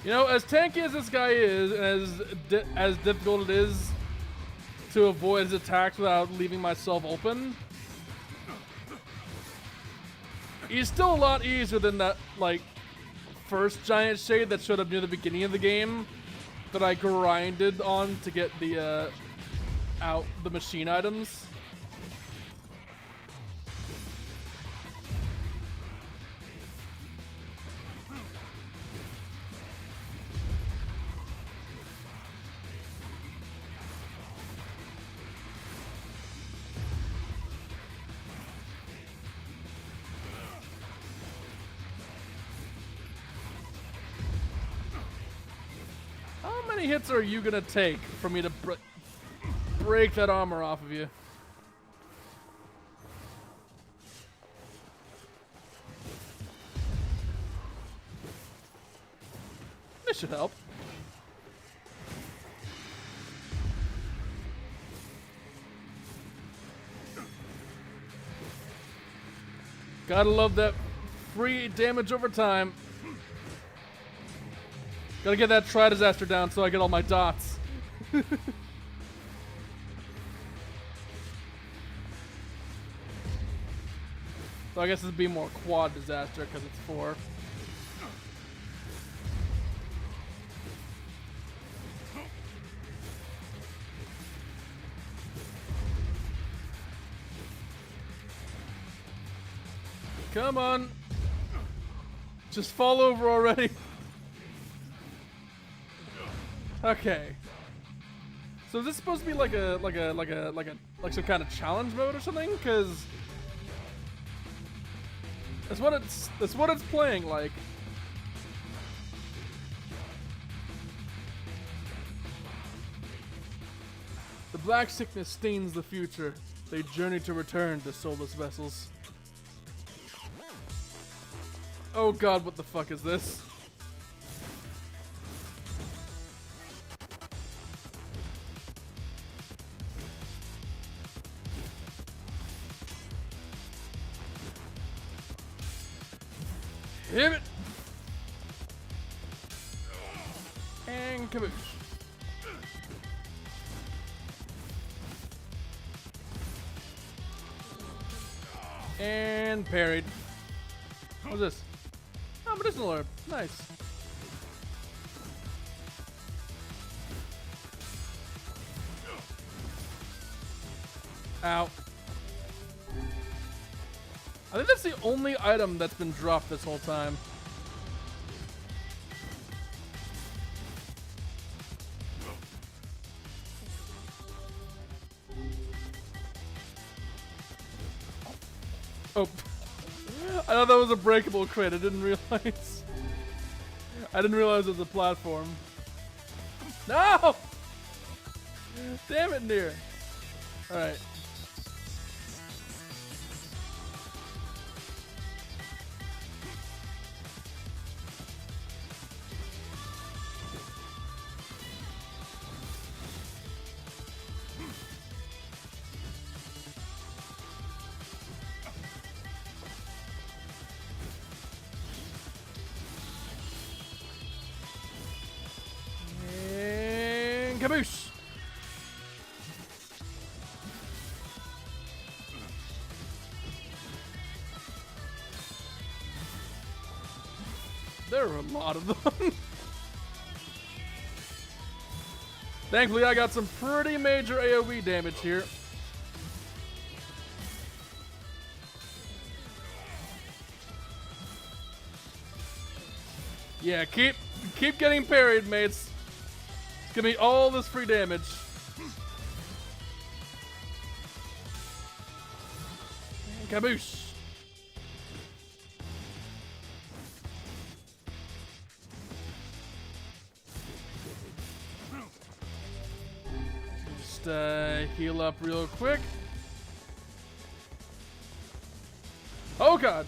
You know, as tanky as this guy is, and as difficult it is to avoid his attacks without leaving myself open, he's still a lot easier than that, like, first giant shade that showed up near the beginning of the game that I grinded on to get the the machine items. How many hits are you gonna take for me to break that armor off of you? This should help. Gotta love that free damage over time. Gotta get that tri-disaster down so I get all my dots. So I guess it'd be more quad disaster because it's 4. Come on. Just fall over already. Okay. So is this supposed to be like some kind of challenge mode or something? Because that's what it's playing like. The black sickness stains the future. They journey to return to soulless vessels. Oh god, what the fuck is this? Hit it! And kaboosh. And parried. What's this? Oh, medicinal herb. Nice. Ow. I think that's the only item that's been dropped this whole time. Oh. I thought that was a breakable crate. I didn't realize. I didn't realize it was a platform. No! Damn it, NieR. Alright. And caboose! There are a lot of them. Thankfully, I got some pretty major AoE damage here. Yeah, keep getting parried, mates. It's gonna be all this free damage. And caboose. Just heal up real quick. Oh god.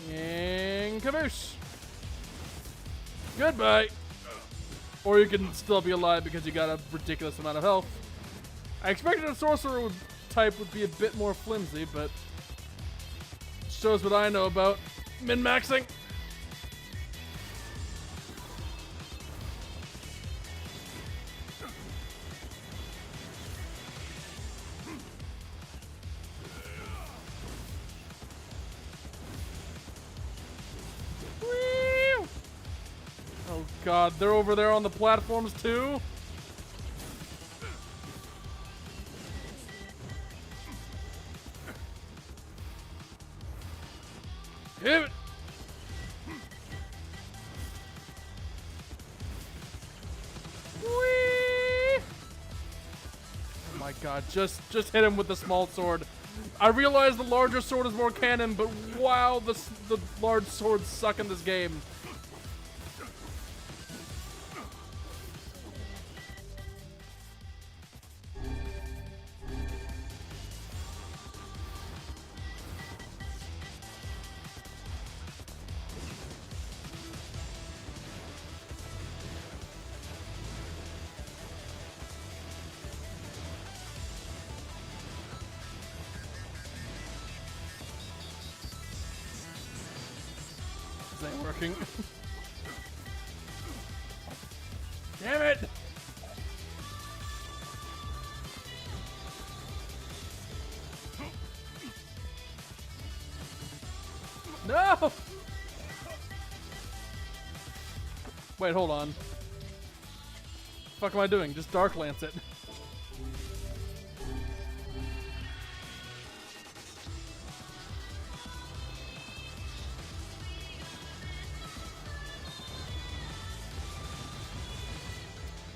And caboose. Goodbye. Or you can still be alive because you got a ridiculous amount of health. I expected a sorcerer type would be a bit more flimsy, but shows what I know about min-maxing. Oh god, they're over there on the platforms too? Hit it! Whee! Oh my god, just hit him with the small sword. I realize the larger sword is more canon, but wow, the large swords suck in this game. This ain't working. Damn it! No! Wait, hold on. What the fuck am I doing? Just Dark Lance it.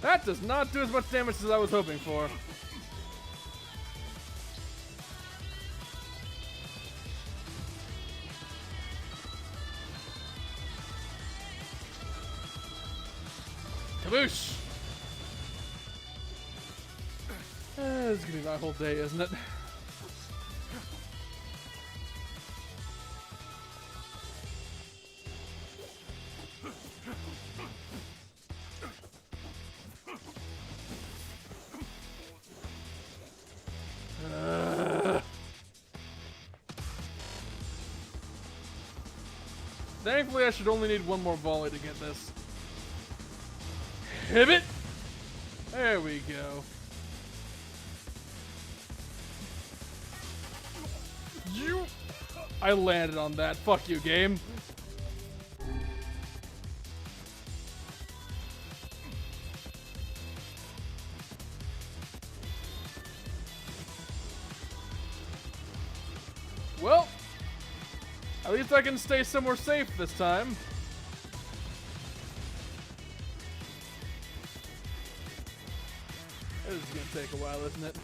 That does not do as much damage as I was hoping for. Kaboosh! This is gonna be my whole day, isn't it? Thankfully, I should only need one more volley to get this. Hit it! There we go. I landed on that. Fuck you, game. At least I can stay somewhere safe this time. This is gonna take a while, isn't it?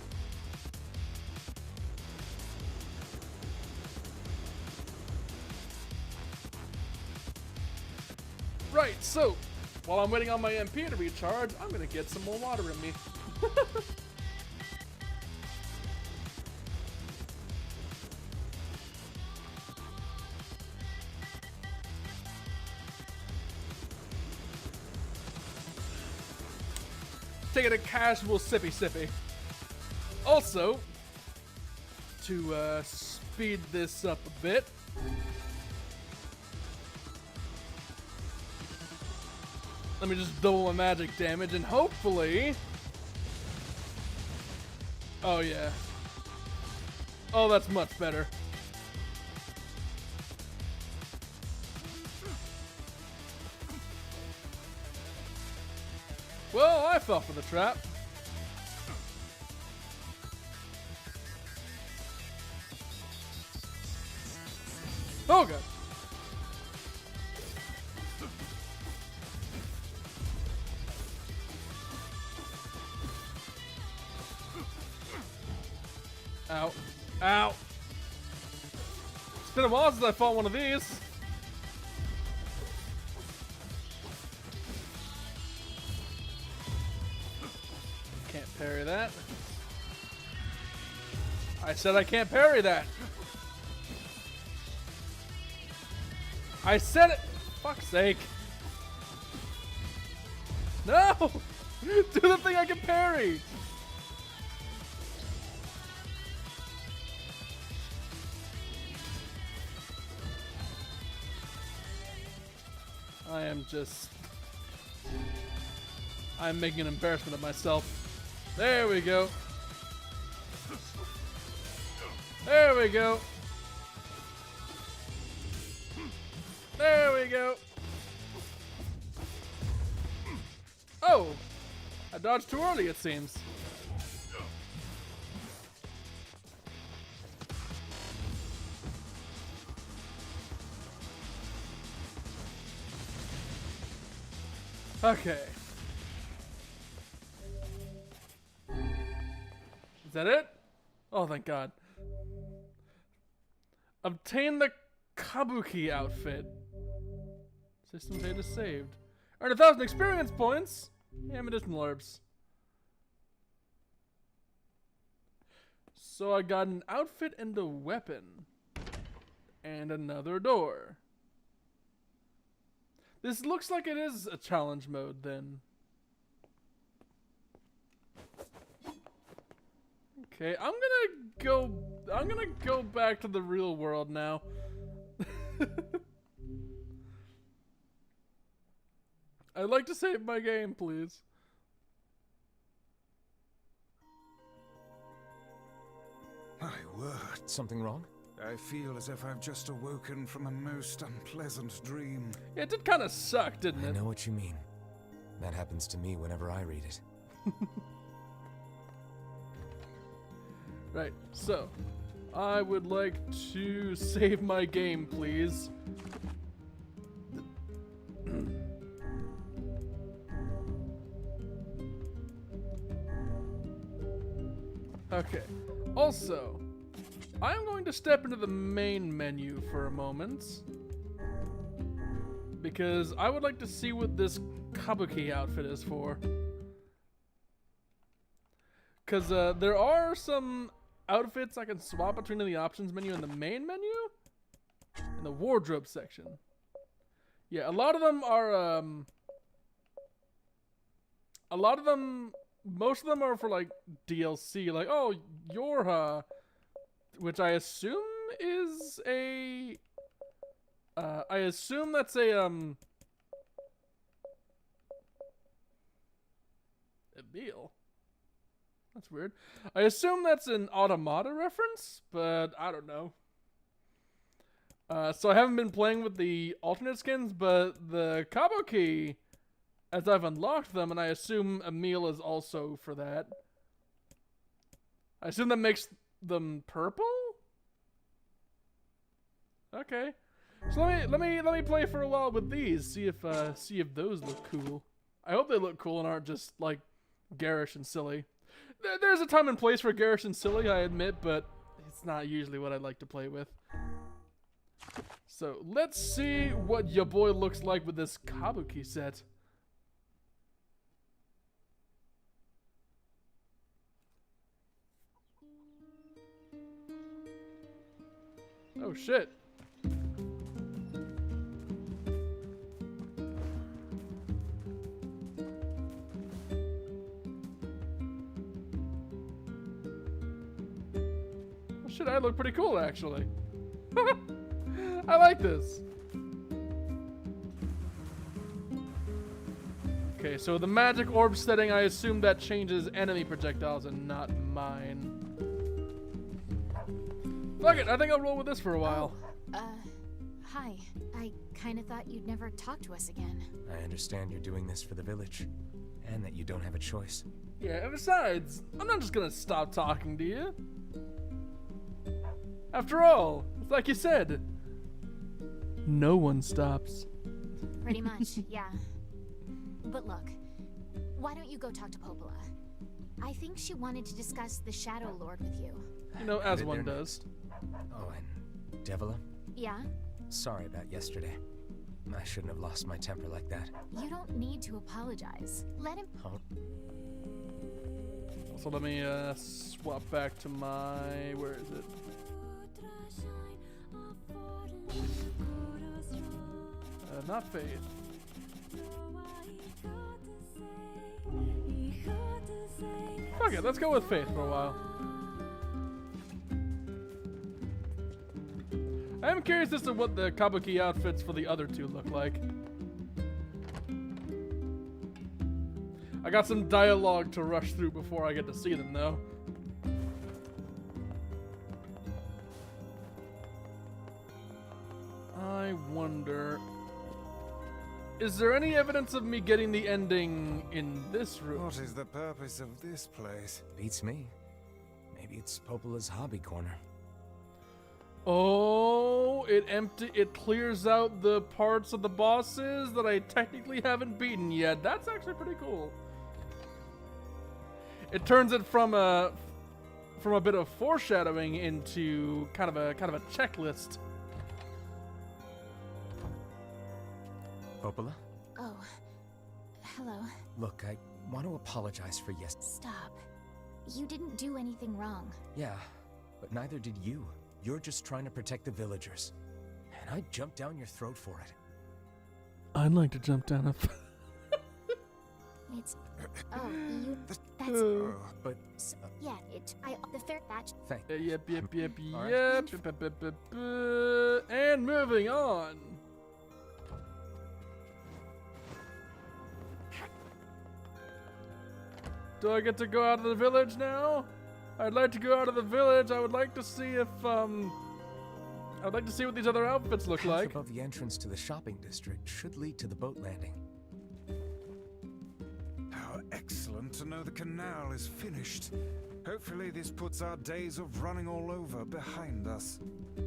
Right, so while I'm waiting on my MP to recharge, I'm gonna get some more water in me. Taking a casual sippy. Also, to speed this up a bit, let me just double my magic damage and hopefully... Oh yeah. Oh, that's much better. Well, I fell for the trap. Oh god. Ow. Ow. It's been a while since I fought one of these. Can't parry that. I said I can't parry that. I said it. Fuck's sake. No! Do the thing I can parry. I'm making an embarrassment of myself. There we go. There we go. There we go. Oh! I dodged too early, it seems. Okay. Is that it? Oh, thank God. Obtain the Kabuki outfit. System data saved. Earn 1,000 experience points. Yeah, medicinal herbs. So I got an outfit and a weapon. And another door. This looks like it is a challenge mode then. Okay, I'm gonna go back to the real world now. I'd like to save my game, please. My word. Something wrong? I feel as if I've just awoken from a most unpleasant dream. Yeah, it did kind of suck, didn't I it? know what you mean. That happens to me whenever I read it. Right, so I would like to save my game, please. Okay. Also, I'm going to step into the main menu for a moment, because I would like to see what this Kabuki outfit is for. Because there are some outfits I can swap between in the options menu and the main menu, in the wardrobe section. Yeah, a lot of them are, most of them are for like DLC, like, oh, Yorha, which I assume is a, I assume that's a meal. That's weird. I assume that's an Automata reference, but I don't know. So I haven't been playing with the alternate skins, but the Kabuki, as I've unlocked them, and I assume Emil is also for that. I assume that makes them purple? Okay. So let me play for a while with these. See if those look cool. I hope they look cool and aren't just like garish and silly. There's a time and place for garish and silly, I admit, but it's not usually what I like to play with. So let's see what your boy looks like with this kabuki set. Oh shit. Oh shit, I look pretty cool actually. I like this. Okay, so the magic orb setting, I assume that changes enemy projectiles and not mine. Fuck it, I think I'll roll with this for a while. Hi. I kinda thought you'd never talk to us again. I understand you're doing this for the village, and that you don't have a choice. Yeah, and besides, I'm not just gonna stop talking to you. After all, it's like you said, no one stops. Pretty much, yeah. But look, why don't you go talk to Popola? I think she wanted to discuss the Shadow Lord with you. You know, as one does. Oh, and Devila? Yeah? Sorry about yesterday. I shouldn't have lost my temper like that. You don't need to apologize. Let him. Oh, So let me swap back to my, where is it? Not Faith. Fuck it, let's go with Faith for a while. I am curious as to what the kabuki outfits for the other two look like. I got some dialogue to rush through before I get to see them, though. I wonder... Is there any evidence of me getting the ending in this room? What is the purpose of this place? beats me. Maybe it's Popola's hobby corner. Oh, it clears out the parts of the bosses that I technically haven't beaten yet. That's actually pretty cool. It turns it from a bit of foreshadowing into kind of a checklist. Popola? Oh. Hello. Look, I want to apologize for Stop. You didn't do anything wrong. Yeah, but neither did you. You're just trying to protect the villagers. And I jumped down your throat for it. I'd like to jump down It's. Oh, you. That's. But Yeah, the fair batch. thank Yep. All right. And moving on. Do I get to go out of the village now? I'd like to go out of the village. I would like to see if I'd like to see what these other outfits look path like. above the entrance to the shopping district should lead to the boat landing. How excellent to know the canal is finished. Hopefully this puts our days of running all over behind us. The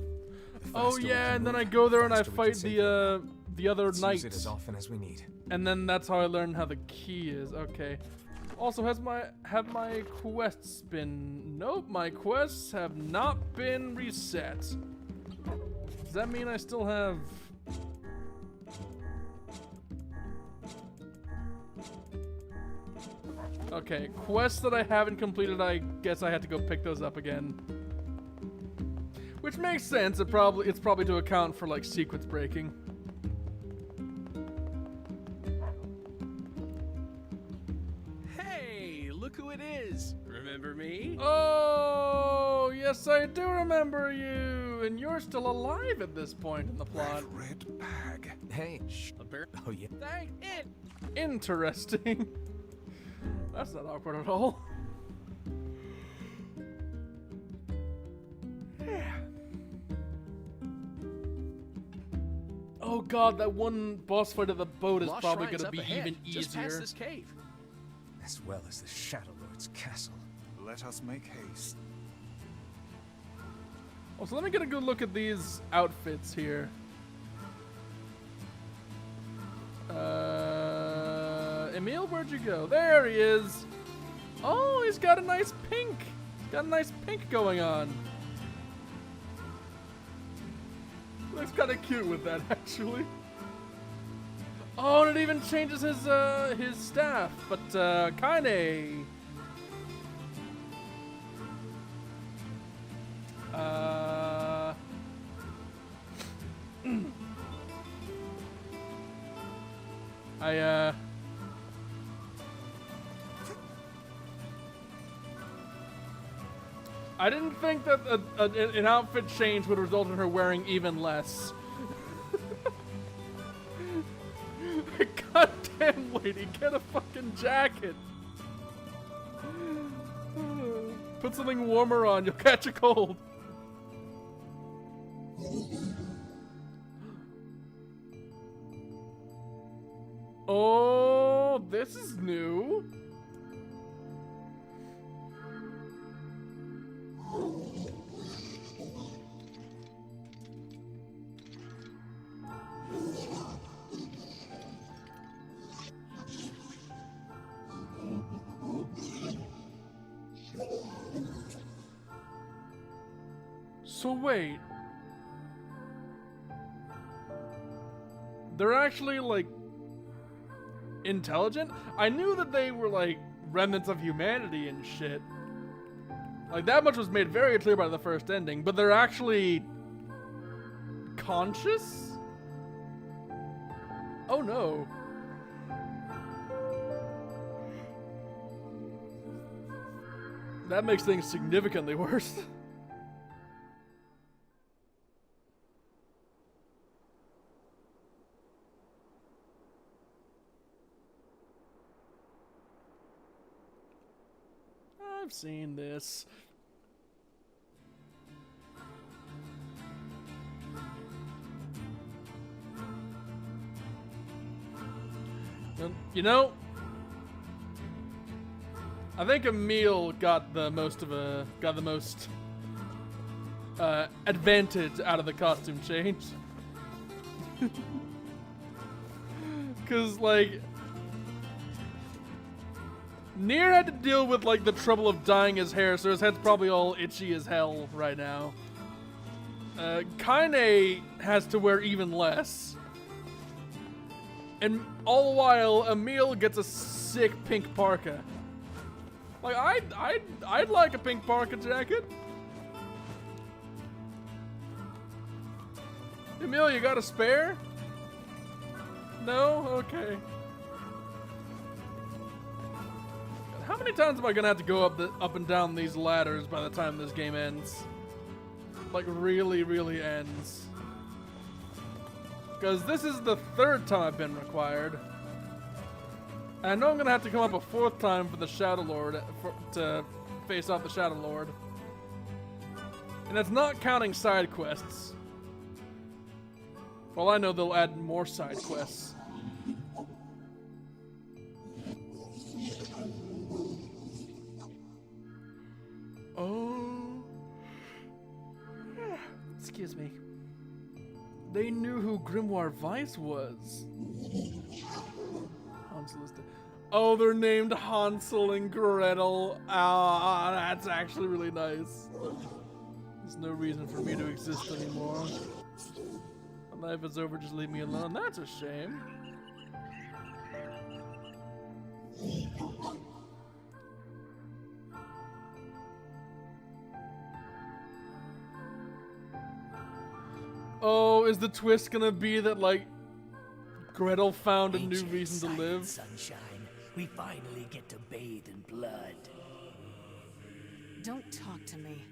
Oh faster we yeah, can and then move, I go there and I faster we fight can save the other Let's use it knights, as often as we need. and then that's how I learn how the key is. Okay. Also, have my quests been? Nope, my quests have not been reset. Does that mean I still have? Okay, quests that I haven't completed, I guess I had to go pick those up again. Which makes sense. It's probably to account for like sequence breaking. Hey, look who it is. Remember me? Oh, yes, I do remember you, and you're still alive at this point in the plot. Red bag. Hey, shh. Oh yeah. Thank it. Interesting. That's not awkward at all. Oh god, that one boss fight of the boat is Lost probably Shrine's going to up be ahead, even just past easier. this cave. As well as the Shadow Lord's castle. Let us make haste. Oh, so let me get a good look at these outfits here. Emil, where'd you go? There he is. Oh, he's got a nice pink. He's got a nice pink going on. Looks kind of cute with that, actually. Oh, and it even changes his staff. But KAINÉ. I didn't think that an outfit change would result in her wearing even less. Goddamn lady, get a fucking jacket. Put something warmer on, you'll catch a cold. Oh, this is new. So wait. They're actually like intelligent? I knew that they were like remnants of humanity and shit. Like that much was made very clear by the first ending, but they're actually conscious? Oh no. That makes things significantly worse. I've seen this. You know, I think Emil got the most advantage out of the costume change. Cause like NieR had to deal with like the trouble of dyeing his hair, so his head's probably all itchy as hell right now. KAINÉ has to wear even less. And all the while, Emil gets a sick pink parka. Like I'd like a pink parka jacket. Emil, you got a spare? No? Okay. How many times am I gonna have to go up and down these ladders by the time this game ends? Like really, really ends. Because this is the third time I've been required. And I know I'm gonna have to come up a fourth time for the Shadow Lord to face off the Shadow Lord. And that's not counting side quests. Well, I know they'll add more side quests. Oh. Excuse me. They knew who Grimoire Weiss was. Hansel is oh, they're named Hansel and Gretel. Ah, that's actually really nice. There's no reason for me to exist anymore. My life is over, just leave me alone. That's a shame. Oh, is the twist gonna be that, like, Gretel found a new reason to live? Sunshine, we finally get to bathe in blood. Don't talk to me.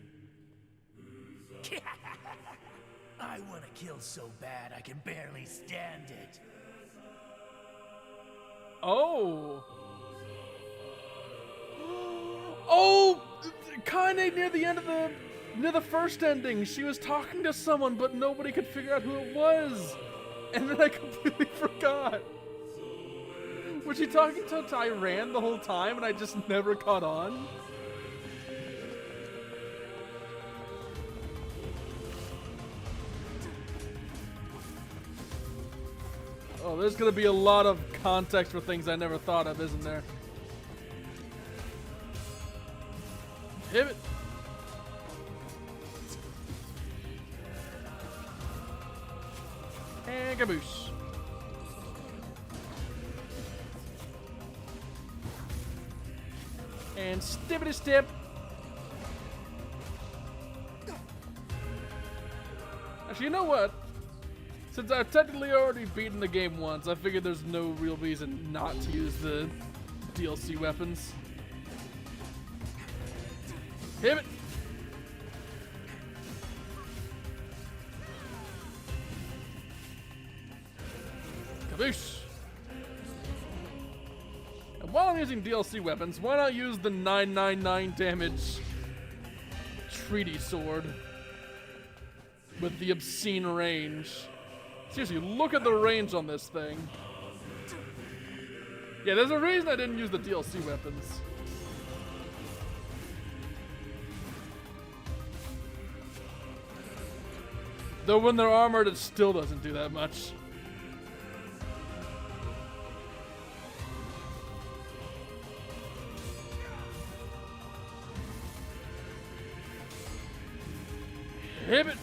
I want to kill so bad I can barely stand it. Oh. Oh, KAINÉ near the end of near the first ending, she was talking to someone, but nobody could figure out who it was. And then I completely forgot. Was she talking to Tyran the whole time and I just never caught on? Oh, Oh, there's gonna be a lot of context for things I never thought of, isn't there? Pivot. And caboose. And stippity stip. Actually, you know what? Since I've technically already beaten the game once, I figured there's no real reason not to use the DLC weapons. Hit it! Kaboosh! And while I'm using DLC weapons, why not use the 999 damage treaty sword with the obscene range? Seriously, look at the range on this thing. Yeah, there's a reason I didn't use the DLC weapons. Though when they're armored, it still doesn't do that much. Hit it!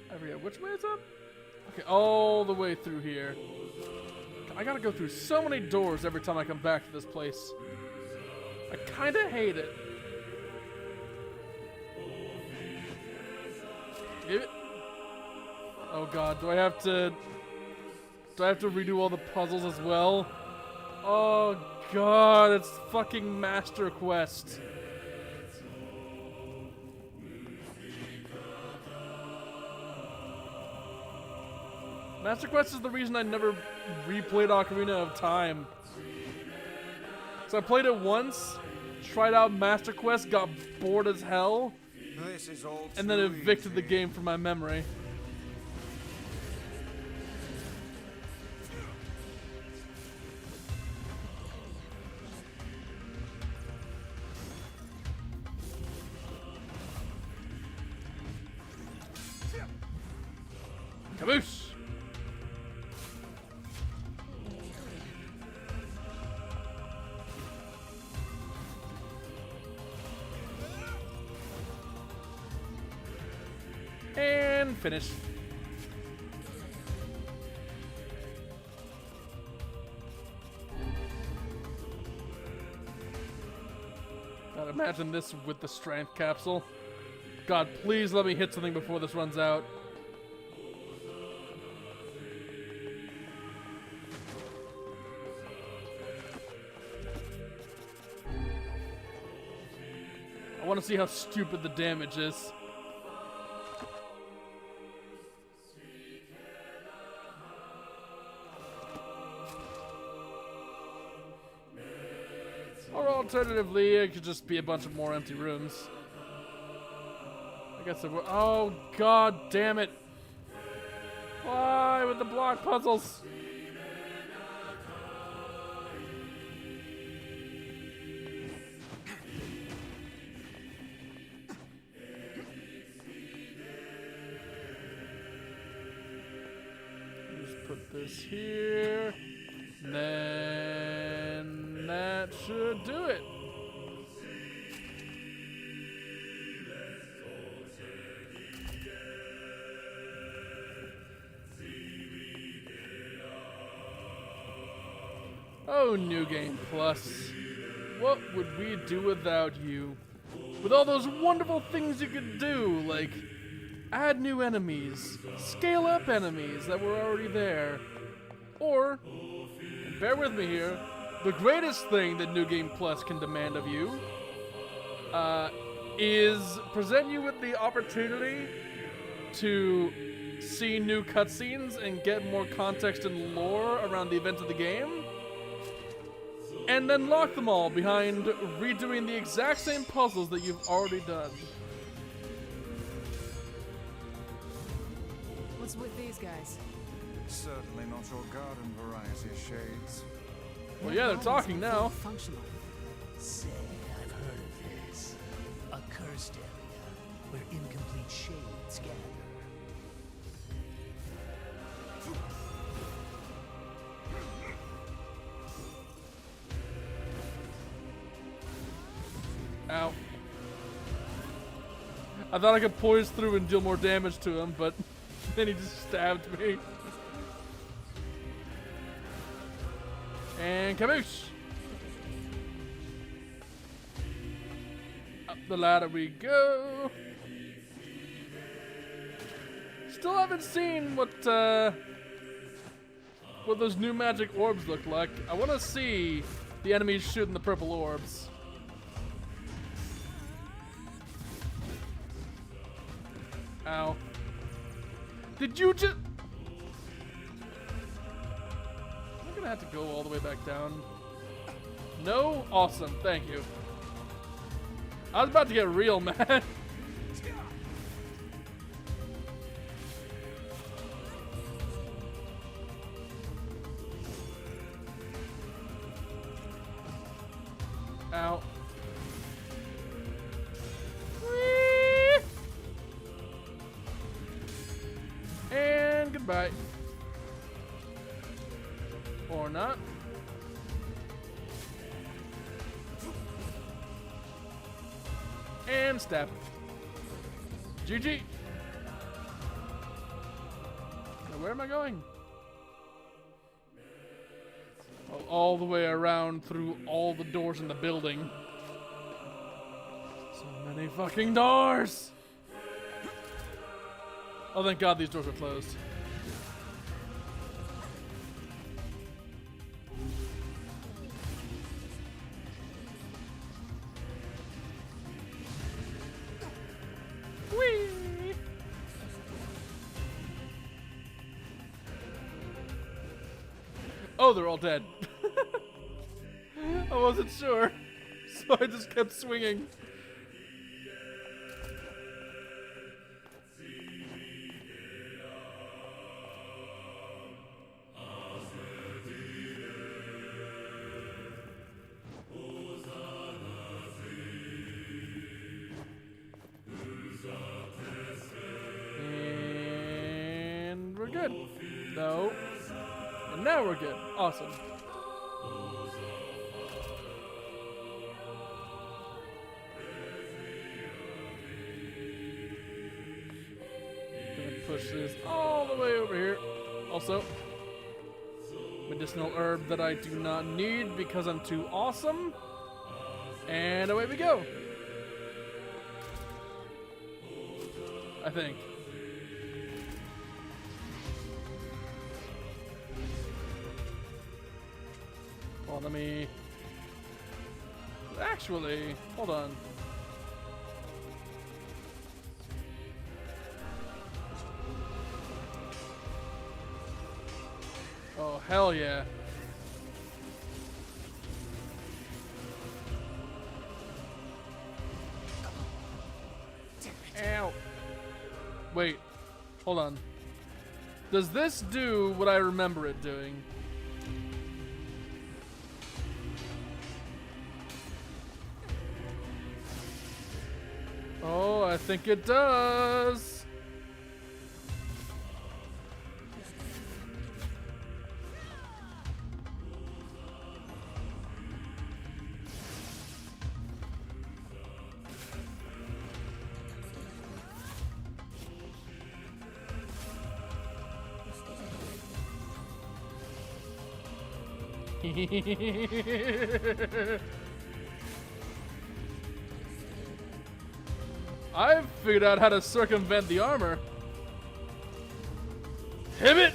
I forget which way it's up? Okay, all the way through here. I gotta go through so many doors every time I come back to this place. I kinda hate it. Hit it. Oh god, do I have to redo all the puzzles as well? Oh god, it's fucking Master Quest. Master Quest is the reason I never replayed Ocarina of Time. So I played it once, tried out Master Quest, got bored as hell, and then evicted the game from my memory. Caboose! And finish. God, imagine this with the strength capsule. God, please let me hit something before this runs out. I want to see how stupid the damage is. Or alternatively, it could just be a bunch of more empty rooms. I guess it would. Oh, god damn it. Why with the block puzzles? Just put this here. Then that should do it. Oh, New Game Plus. What would we do without you? With all those wonderful things you could do, like add new enemies, scale up enemies that were already there, or, and bear with me here, the greatest thing that New Game Plus can demand of you is present you with the opportunity to see new cutscenes and get more context and lore around the events of the game, and then lock them all behind redoing the exact same puzzles that you've already done. What's with these guys? Certainly not your garden variety, Shades. Well, yeah, they're talking now. Functional. Say, forest area, where incomplete shades gather. Ow. I thought I could poise through and deal more damage to him, but then he just stabbed me. And caboose! Up the ladder we go. Still haven't seen what those new magic orbs look like. I want to see the enemies shooting the purple orbs. Ow. Did you just... I'm gonna have to go all the way back down. No? Awesome. Thank you. I was about to get real mad. Ow. And goodbye. Or not. And stab. GG. Now where am I going? Oh, all the way around through all the doors in the building. So many fucking doors! Oh, thank God these doors are closed. Whee! Oh, they're all dead. I wasn't sure, so I just kept swinging. And we're good. No. And now we're good. Awesome. Gonna push this all the way over here. Also, medicinal herb that I do not need because I'm too awesome. And away we go. I think. Well, let me... Actually, hold on. Oh, hell yeah. Ow. Wait, hold on. Does this do what I remember it doing? Oh, I think it does. I've figured out how to circumvent the armor. Pivot!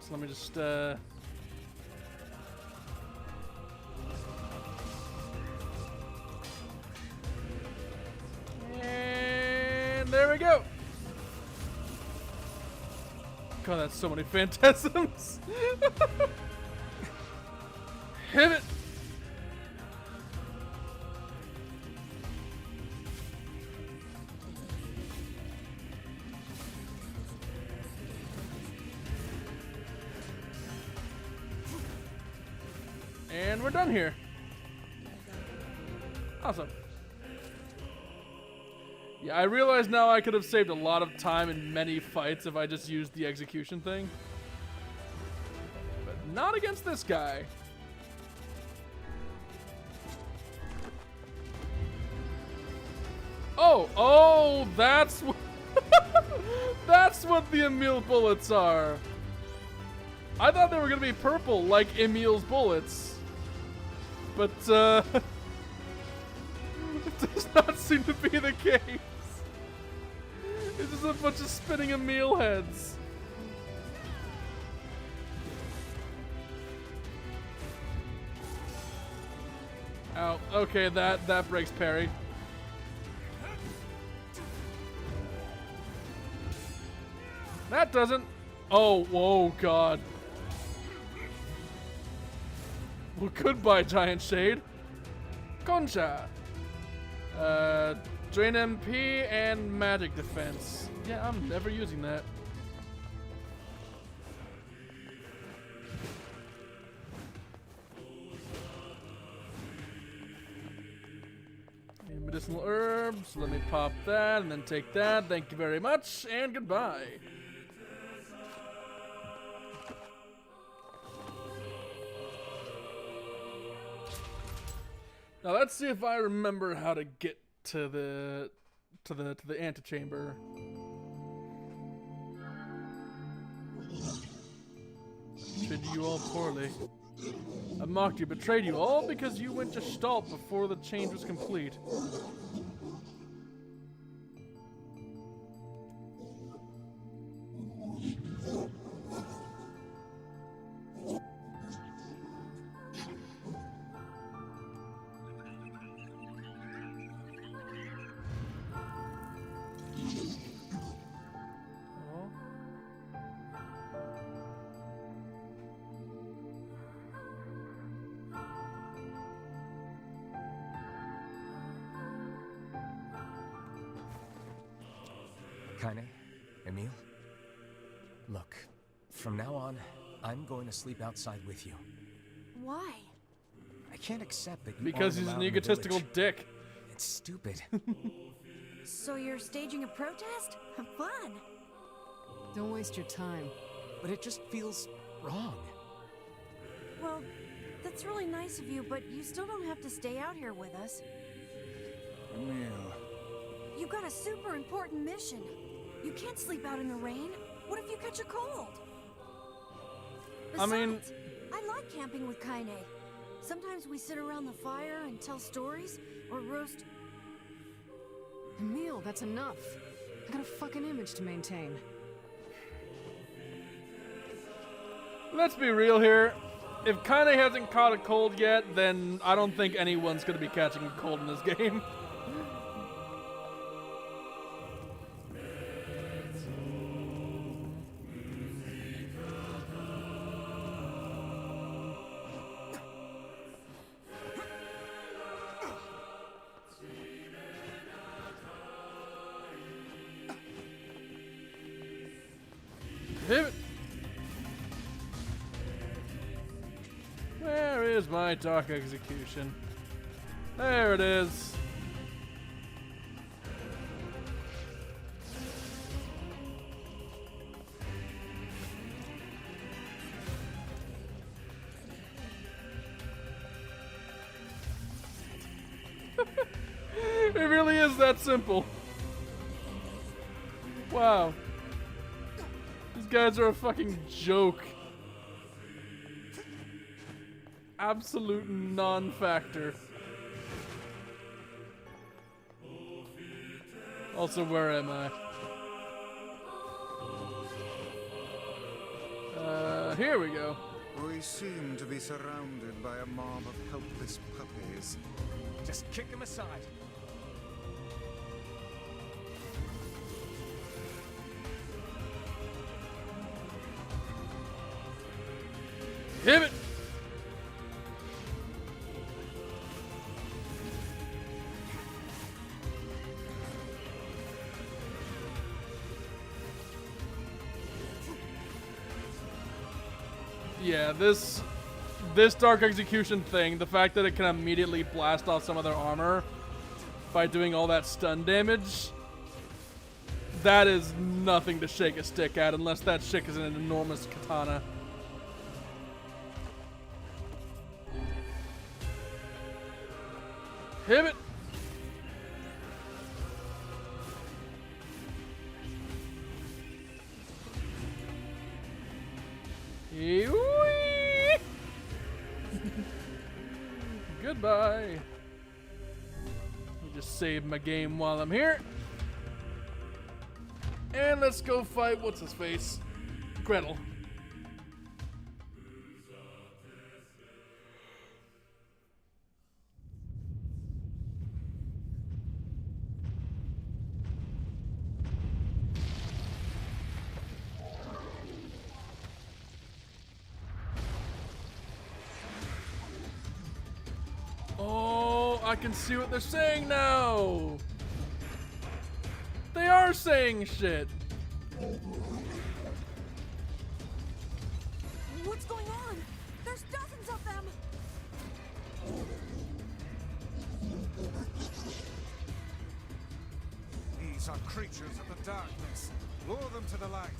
So let me just and there we go. God, that's so many phantasms. Pivot! And we're done here. Awesome. Yeah, I realize now I could have saved a lot of time in many fights if I just used the execution thing. But not against this guy. Oh, that's what that's what the Emil bullets are. I thought they were gonna be purple like Emil's bullets. But it does not seem to be the case. It's just a bunch of spinning Emil heads. Oh, okay, that breaks parry. That doesn't. Oh, whoa, God. Well, goodbye, Giant Shade. Concha. Drain MP and magic defense. Yeah, I'm never using that. And medicinal herbs. Let me pop that and then take that. Thank you very much, and goodbye. Now let's see if I remember how to get to the antechamber. Treated you all poorly. I mocked you, betrayed you all because you went gestalt before the change was complete. KAINÉ? Emil? Look, from now on, I'm going to sleep outside with you. Why? I can't accept that you Because aren't he's allowed an in the egotistical village. dick. It's stupid. So you're staging a protest? Have fun. Don't waste your time. But it just feels wrong. Well, that's really nice of you, but you still don't have to stay out here with us. Emil. You got a super important mission. You can't sleep out in the rain. What if you catch a cold? I mean- Besides, I like camping with KAINÉ. Sometimes we sit around the fire and tell stories, or roast. Emil, that's enough. I got a fucking image to maintain. Let's be real here. If KAINÉ hasn't caught a cold yet, then I don't think anyone's gonna be catching a cold in this game. Pivot. Where is my dark execution? There it is. It really is that simple. Wow. These guys are a fucking joke. Absolute non-factor. Also, where am I? Here we go. We seem to be surrounded by a mob of helpless puppies. Just kick them aside. Pivot! Yeah, this Dark Execution thing, the fact that it can immediately blast off some of their armor by doing all that stun damage, that is nothing to shake a stick at unless that chick is an enormous katana. Hit it! Eewee! Goodbye. Let me just save my game while I'm here. And let's go fight what's his face? Gretel. Oh, I can see what they're saying now. They are saying shit. What's going on? There's dozens of them. These are creatures of the darkness. Lure them to the light.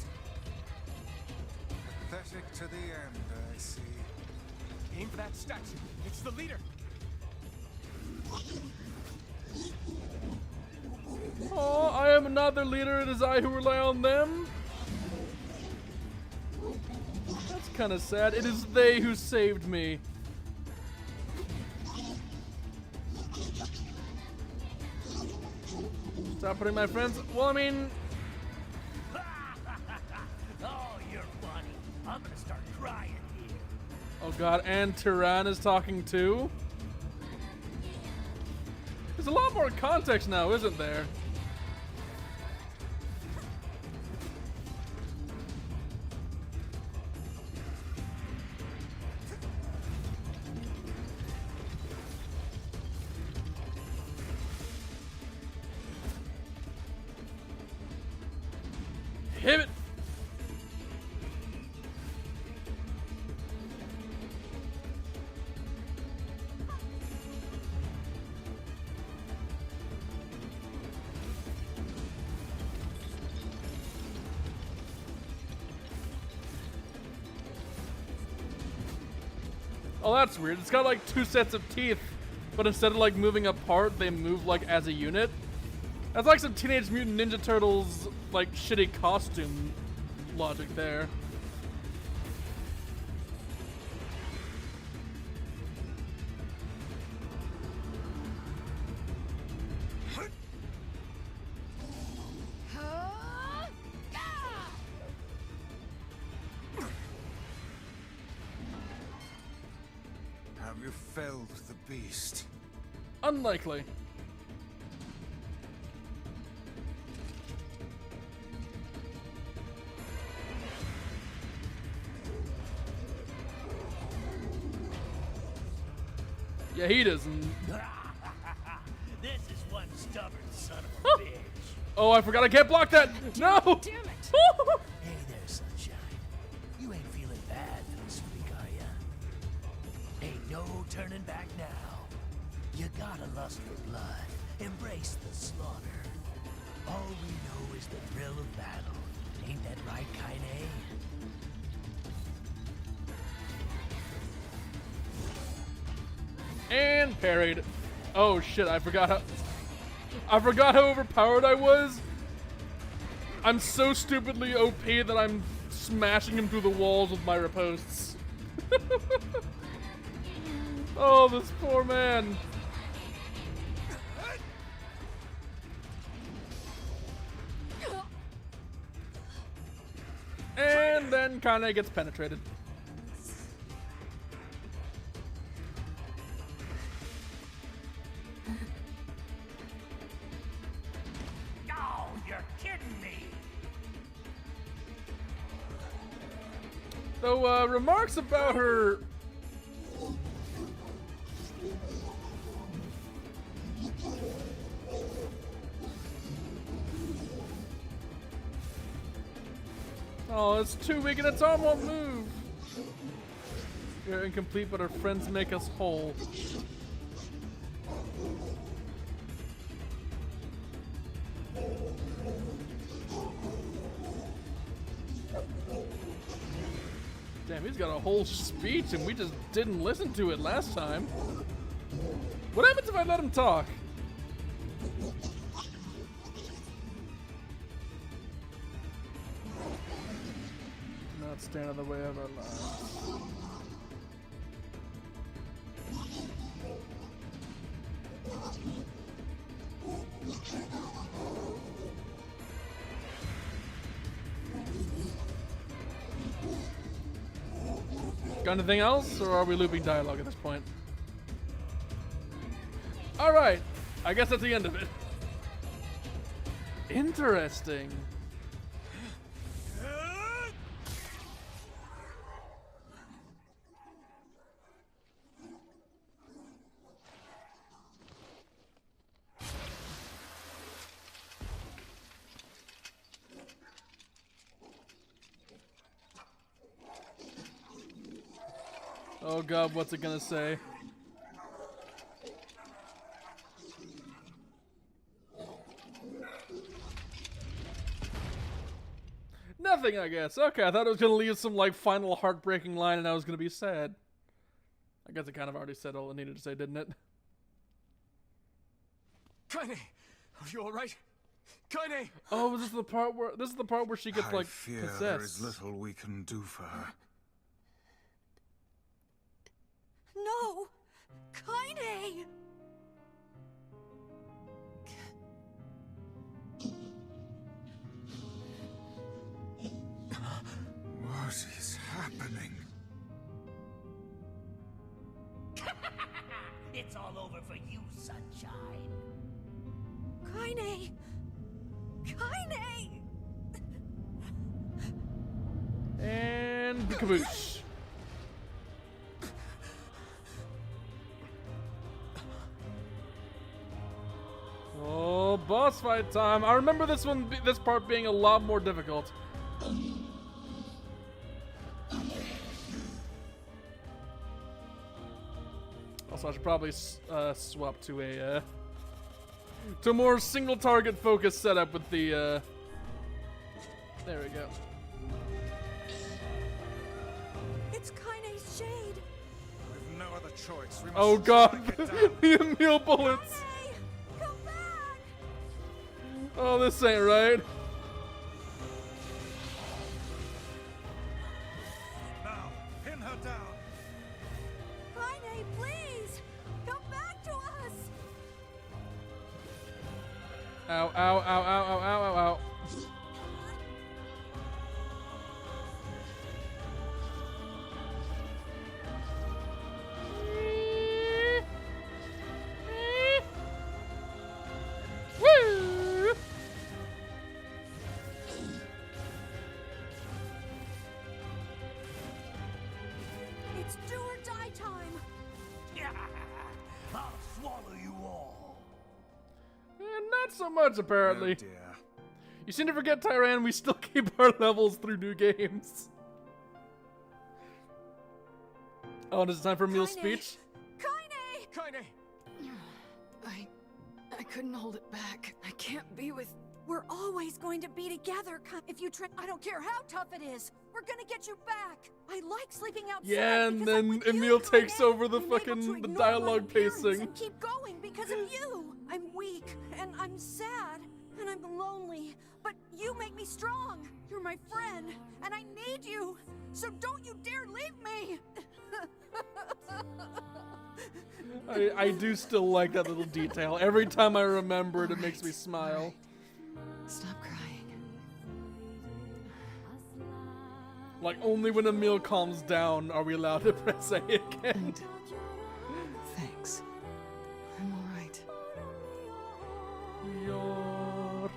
Pathetic to the end, I see. Aim for that statue. It's the leader. Oh, I am not their leader, it is I who rely on them. That's kind of sad. It is they who saved me. Stop putting my friends. Well, I mean, Oh, you're funny. I'm gonna start crying here. oh god, and Tyran is talking too. There's a lot more context now, isn't there? Hit it! Oh, that's weird. It's got like two sets of teeth, but instead of like moving apart, they move like as a unit. That's like some Teenage Mutant Ninja Turtles like shitty costume logic there. Have you felled the beast? Unlikely. Yeah, he doesn't. This is one stubborn son of a bitch. Oh, I forgot I can't block that. No! Damn it! Hey there, sunshine. You ain't feeling bad for this freak, are ya? Ain't no turning back now. You gotta lust for blood. Embrace the slaughter. All we know is the thrill of battle. Ain't that right, KAINÉ? And parried. Oh shit, I forgot how overpowered I was. I'm so stupidly OP that I'm smashing him through the walls with my riposts. Oh, this poor man. And then KAINÉ gets penetrated. Oh, you're kidding me. Though, remarks about her... Oh, it's too weak and its arm won't move. We are incomplete, but our friends make us whole. Damn, he's got a whole speech and we just didn't listen to it last time. What happens if I let him talk? Do not stand in the way of our lives. Got anything else, or are we looping dialogue at this point? Alright, I guess that's the end of it. Interesting. Oh god, what's it gonna say? Nothing, I guess. Okay, I thought it was gonna leave some like final heartbreaking line and I was gonna be sad. I guess it kind of already said all it needed to say, didn't it? Kaine, are you all right? Kaine! Oh, this is the part where she gets like I fear possessed. there is little we can do for her. No! Kaine! What is happening? It's all over for you, sunshine. Kaine! Kaine! And caboose. Oh, boss fight time. I remember this part being a lot more difficult. Also, I should probably swap to a more single target focus setup with the there we go. It's Kaine's shade! We've no other choice. We must Oh god, strike it down. the Emil bullets. Kaine! Come back! Oh, this ain't right. Now, pin her down. Kaine, please! Come back to us! Ow, ow, ow, ow, ow, ow, ow, ow. Woo! It's do or die time! I'll swallow you all. Not so much, apparently. Oh dear. You seem to forget, Tyran, we still keep our levels through new games. Oh, and it's time for Emil's Kaine! speech? Kaine! Kaine! I couldn't hold it back. I can't be with... We're always going to be together, if you try. I don't care how tough it is. We're gonna get you back. I like sleeping outside. Yeah, and because I'm then with you, Emil takes Kaine. over the I'm able fucking to the ignore my dialogue appearance pacing. and keep going because of you. I'm weak and I'm sad and I'm lonely, but you make me strong. You're my friend and I need you. So don't you dare leave me. I do still like that little detail. Every time I remember it, it makes me smile. Stop crying. Like, only when Emil calms down are we allowed to press A again. And thanks. I'm all right. Yor.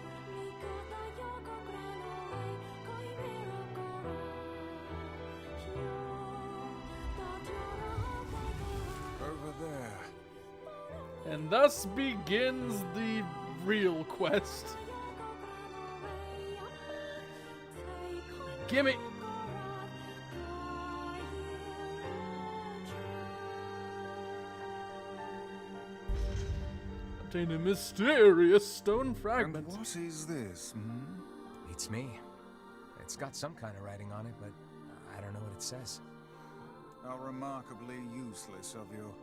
Over there. And thus begins the real quest. Gimme! contain a mysterious stone And fragment. what is this, hmm? It's me. It's got some kind of writing on it, but I don't know what it says. How remarkably useless of you.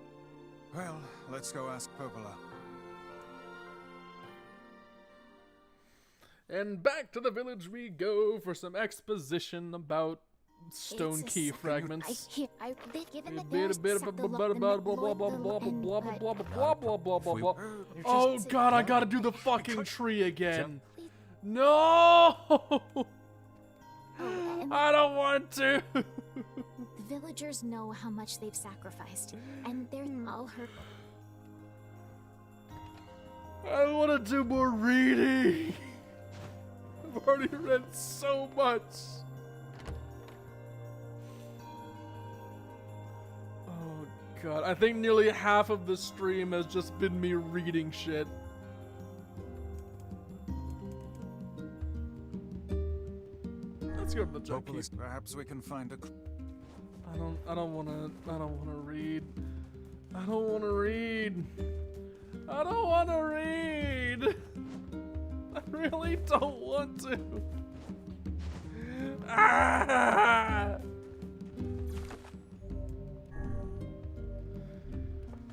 Well, let's go ask Popola. And back to the village we go for some exposition about stone key fragments. I've given the Bit a bit of nurse blah blah blah blah blah blah blah blah blah blah blah blah blah blah blah. You're Oh just- god, I gotta do the fucking tree again. No! I don't want to. The villagers know how much they've sacrificed, and they're all hurt. I want to do more reading. I've already read so much. Oh god, I think nearly half of the stream has just been me reading shit. Let's go to the junkie. Perhaps we can find a... I don't wanna read. I don't wanna read. I don't wanna read. I really don't want to. Ah!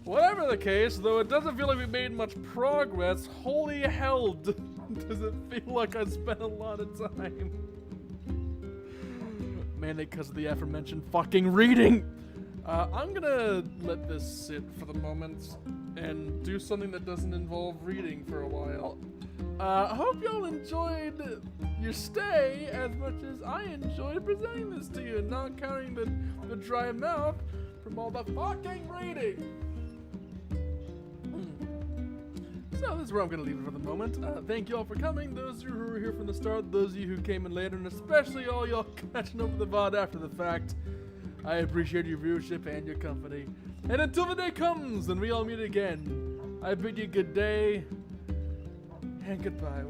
Whatever the case, though it doesn't feel like we made much progress, holy hell, does it feel like I spent a lot of time. Mainly because of the aforementioned fucking reading. I'm gonna let this sit for the moment and do something that doesn't involve reading for a while. I hope y'all enjoyed your stay as much as I enjoyed presenting this to you, not counting the dry mouth from all the fucking reading. So this is where I'm going to leave it for the moment. Thank you all for coming, those of you who were here from the start, those of you who came in later, and especially all y'all catching over the VOD after the fact. I appreciate your viewership and your company. And until the day comes and we all meet again, I bid you good day and goodbye.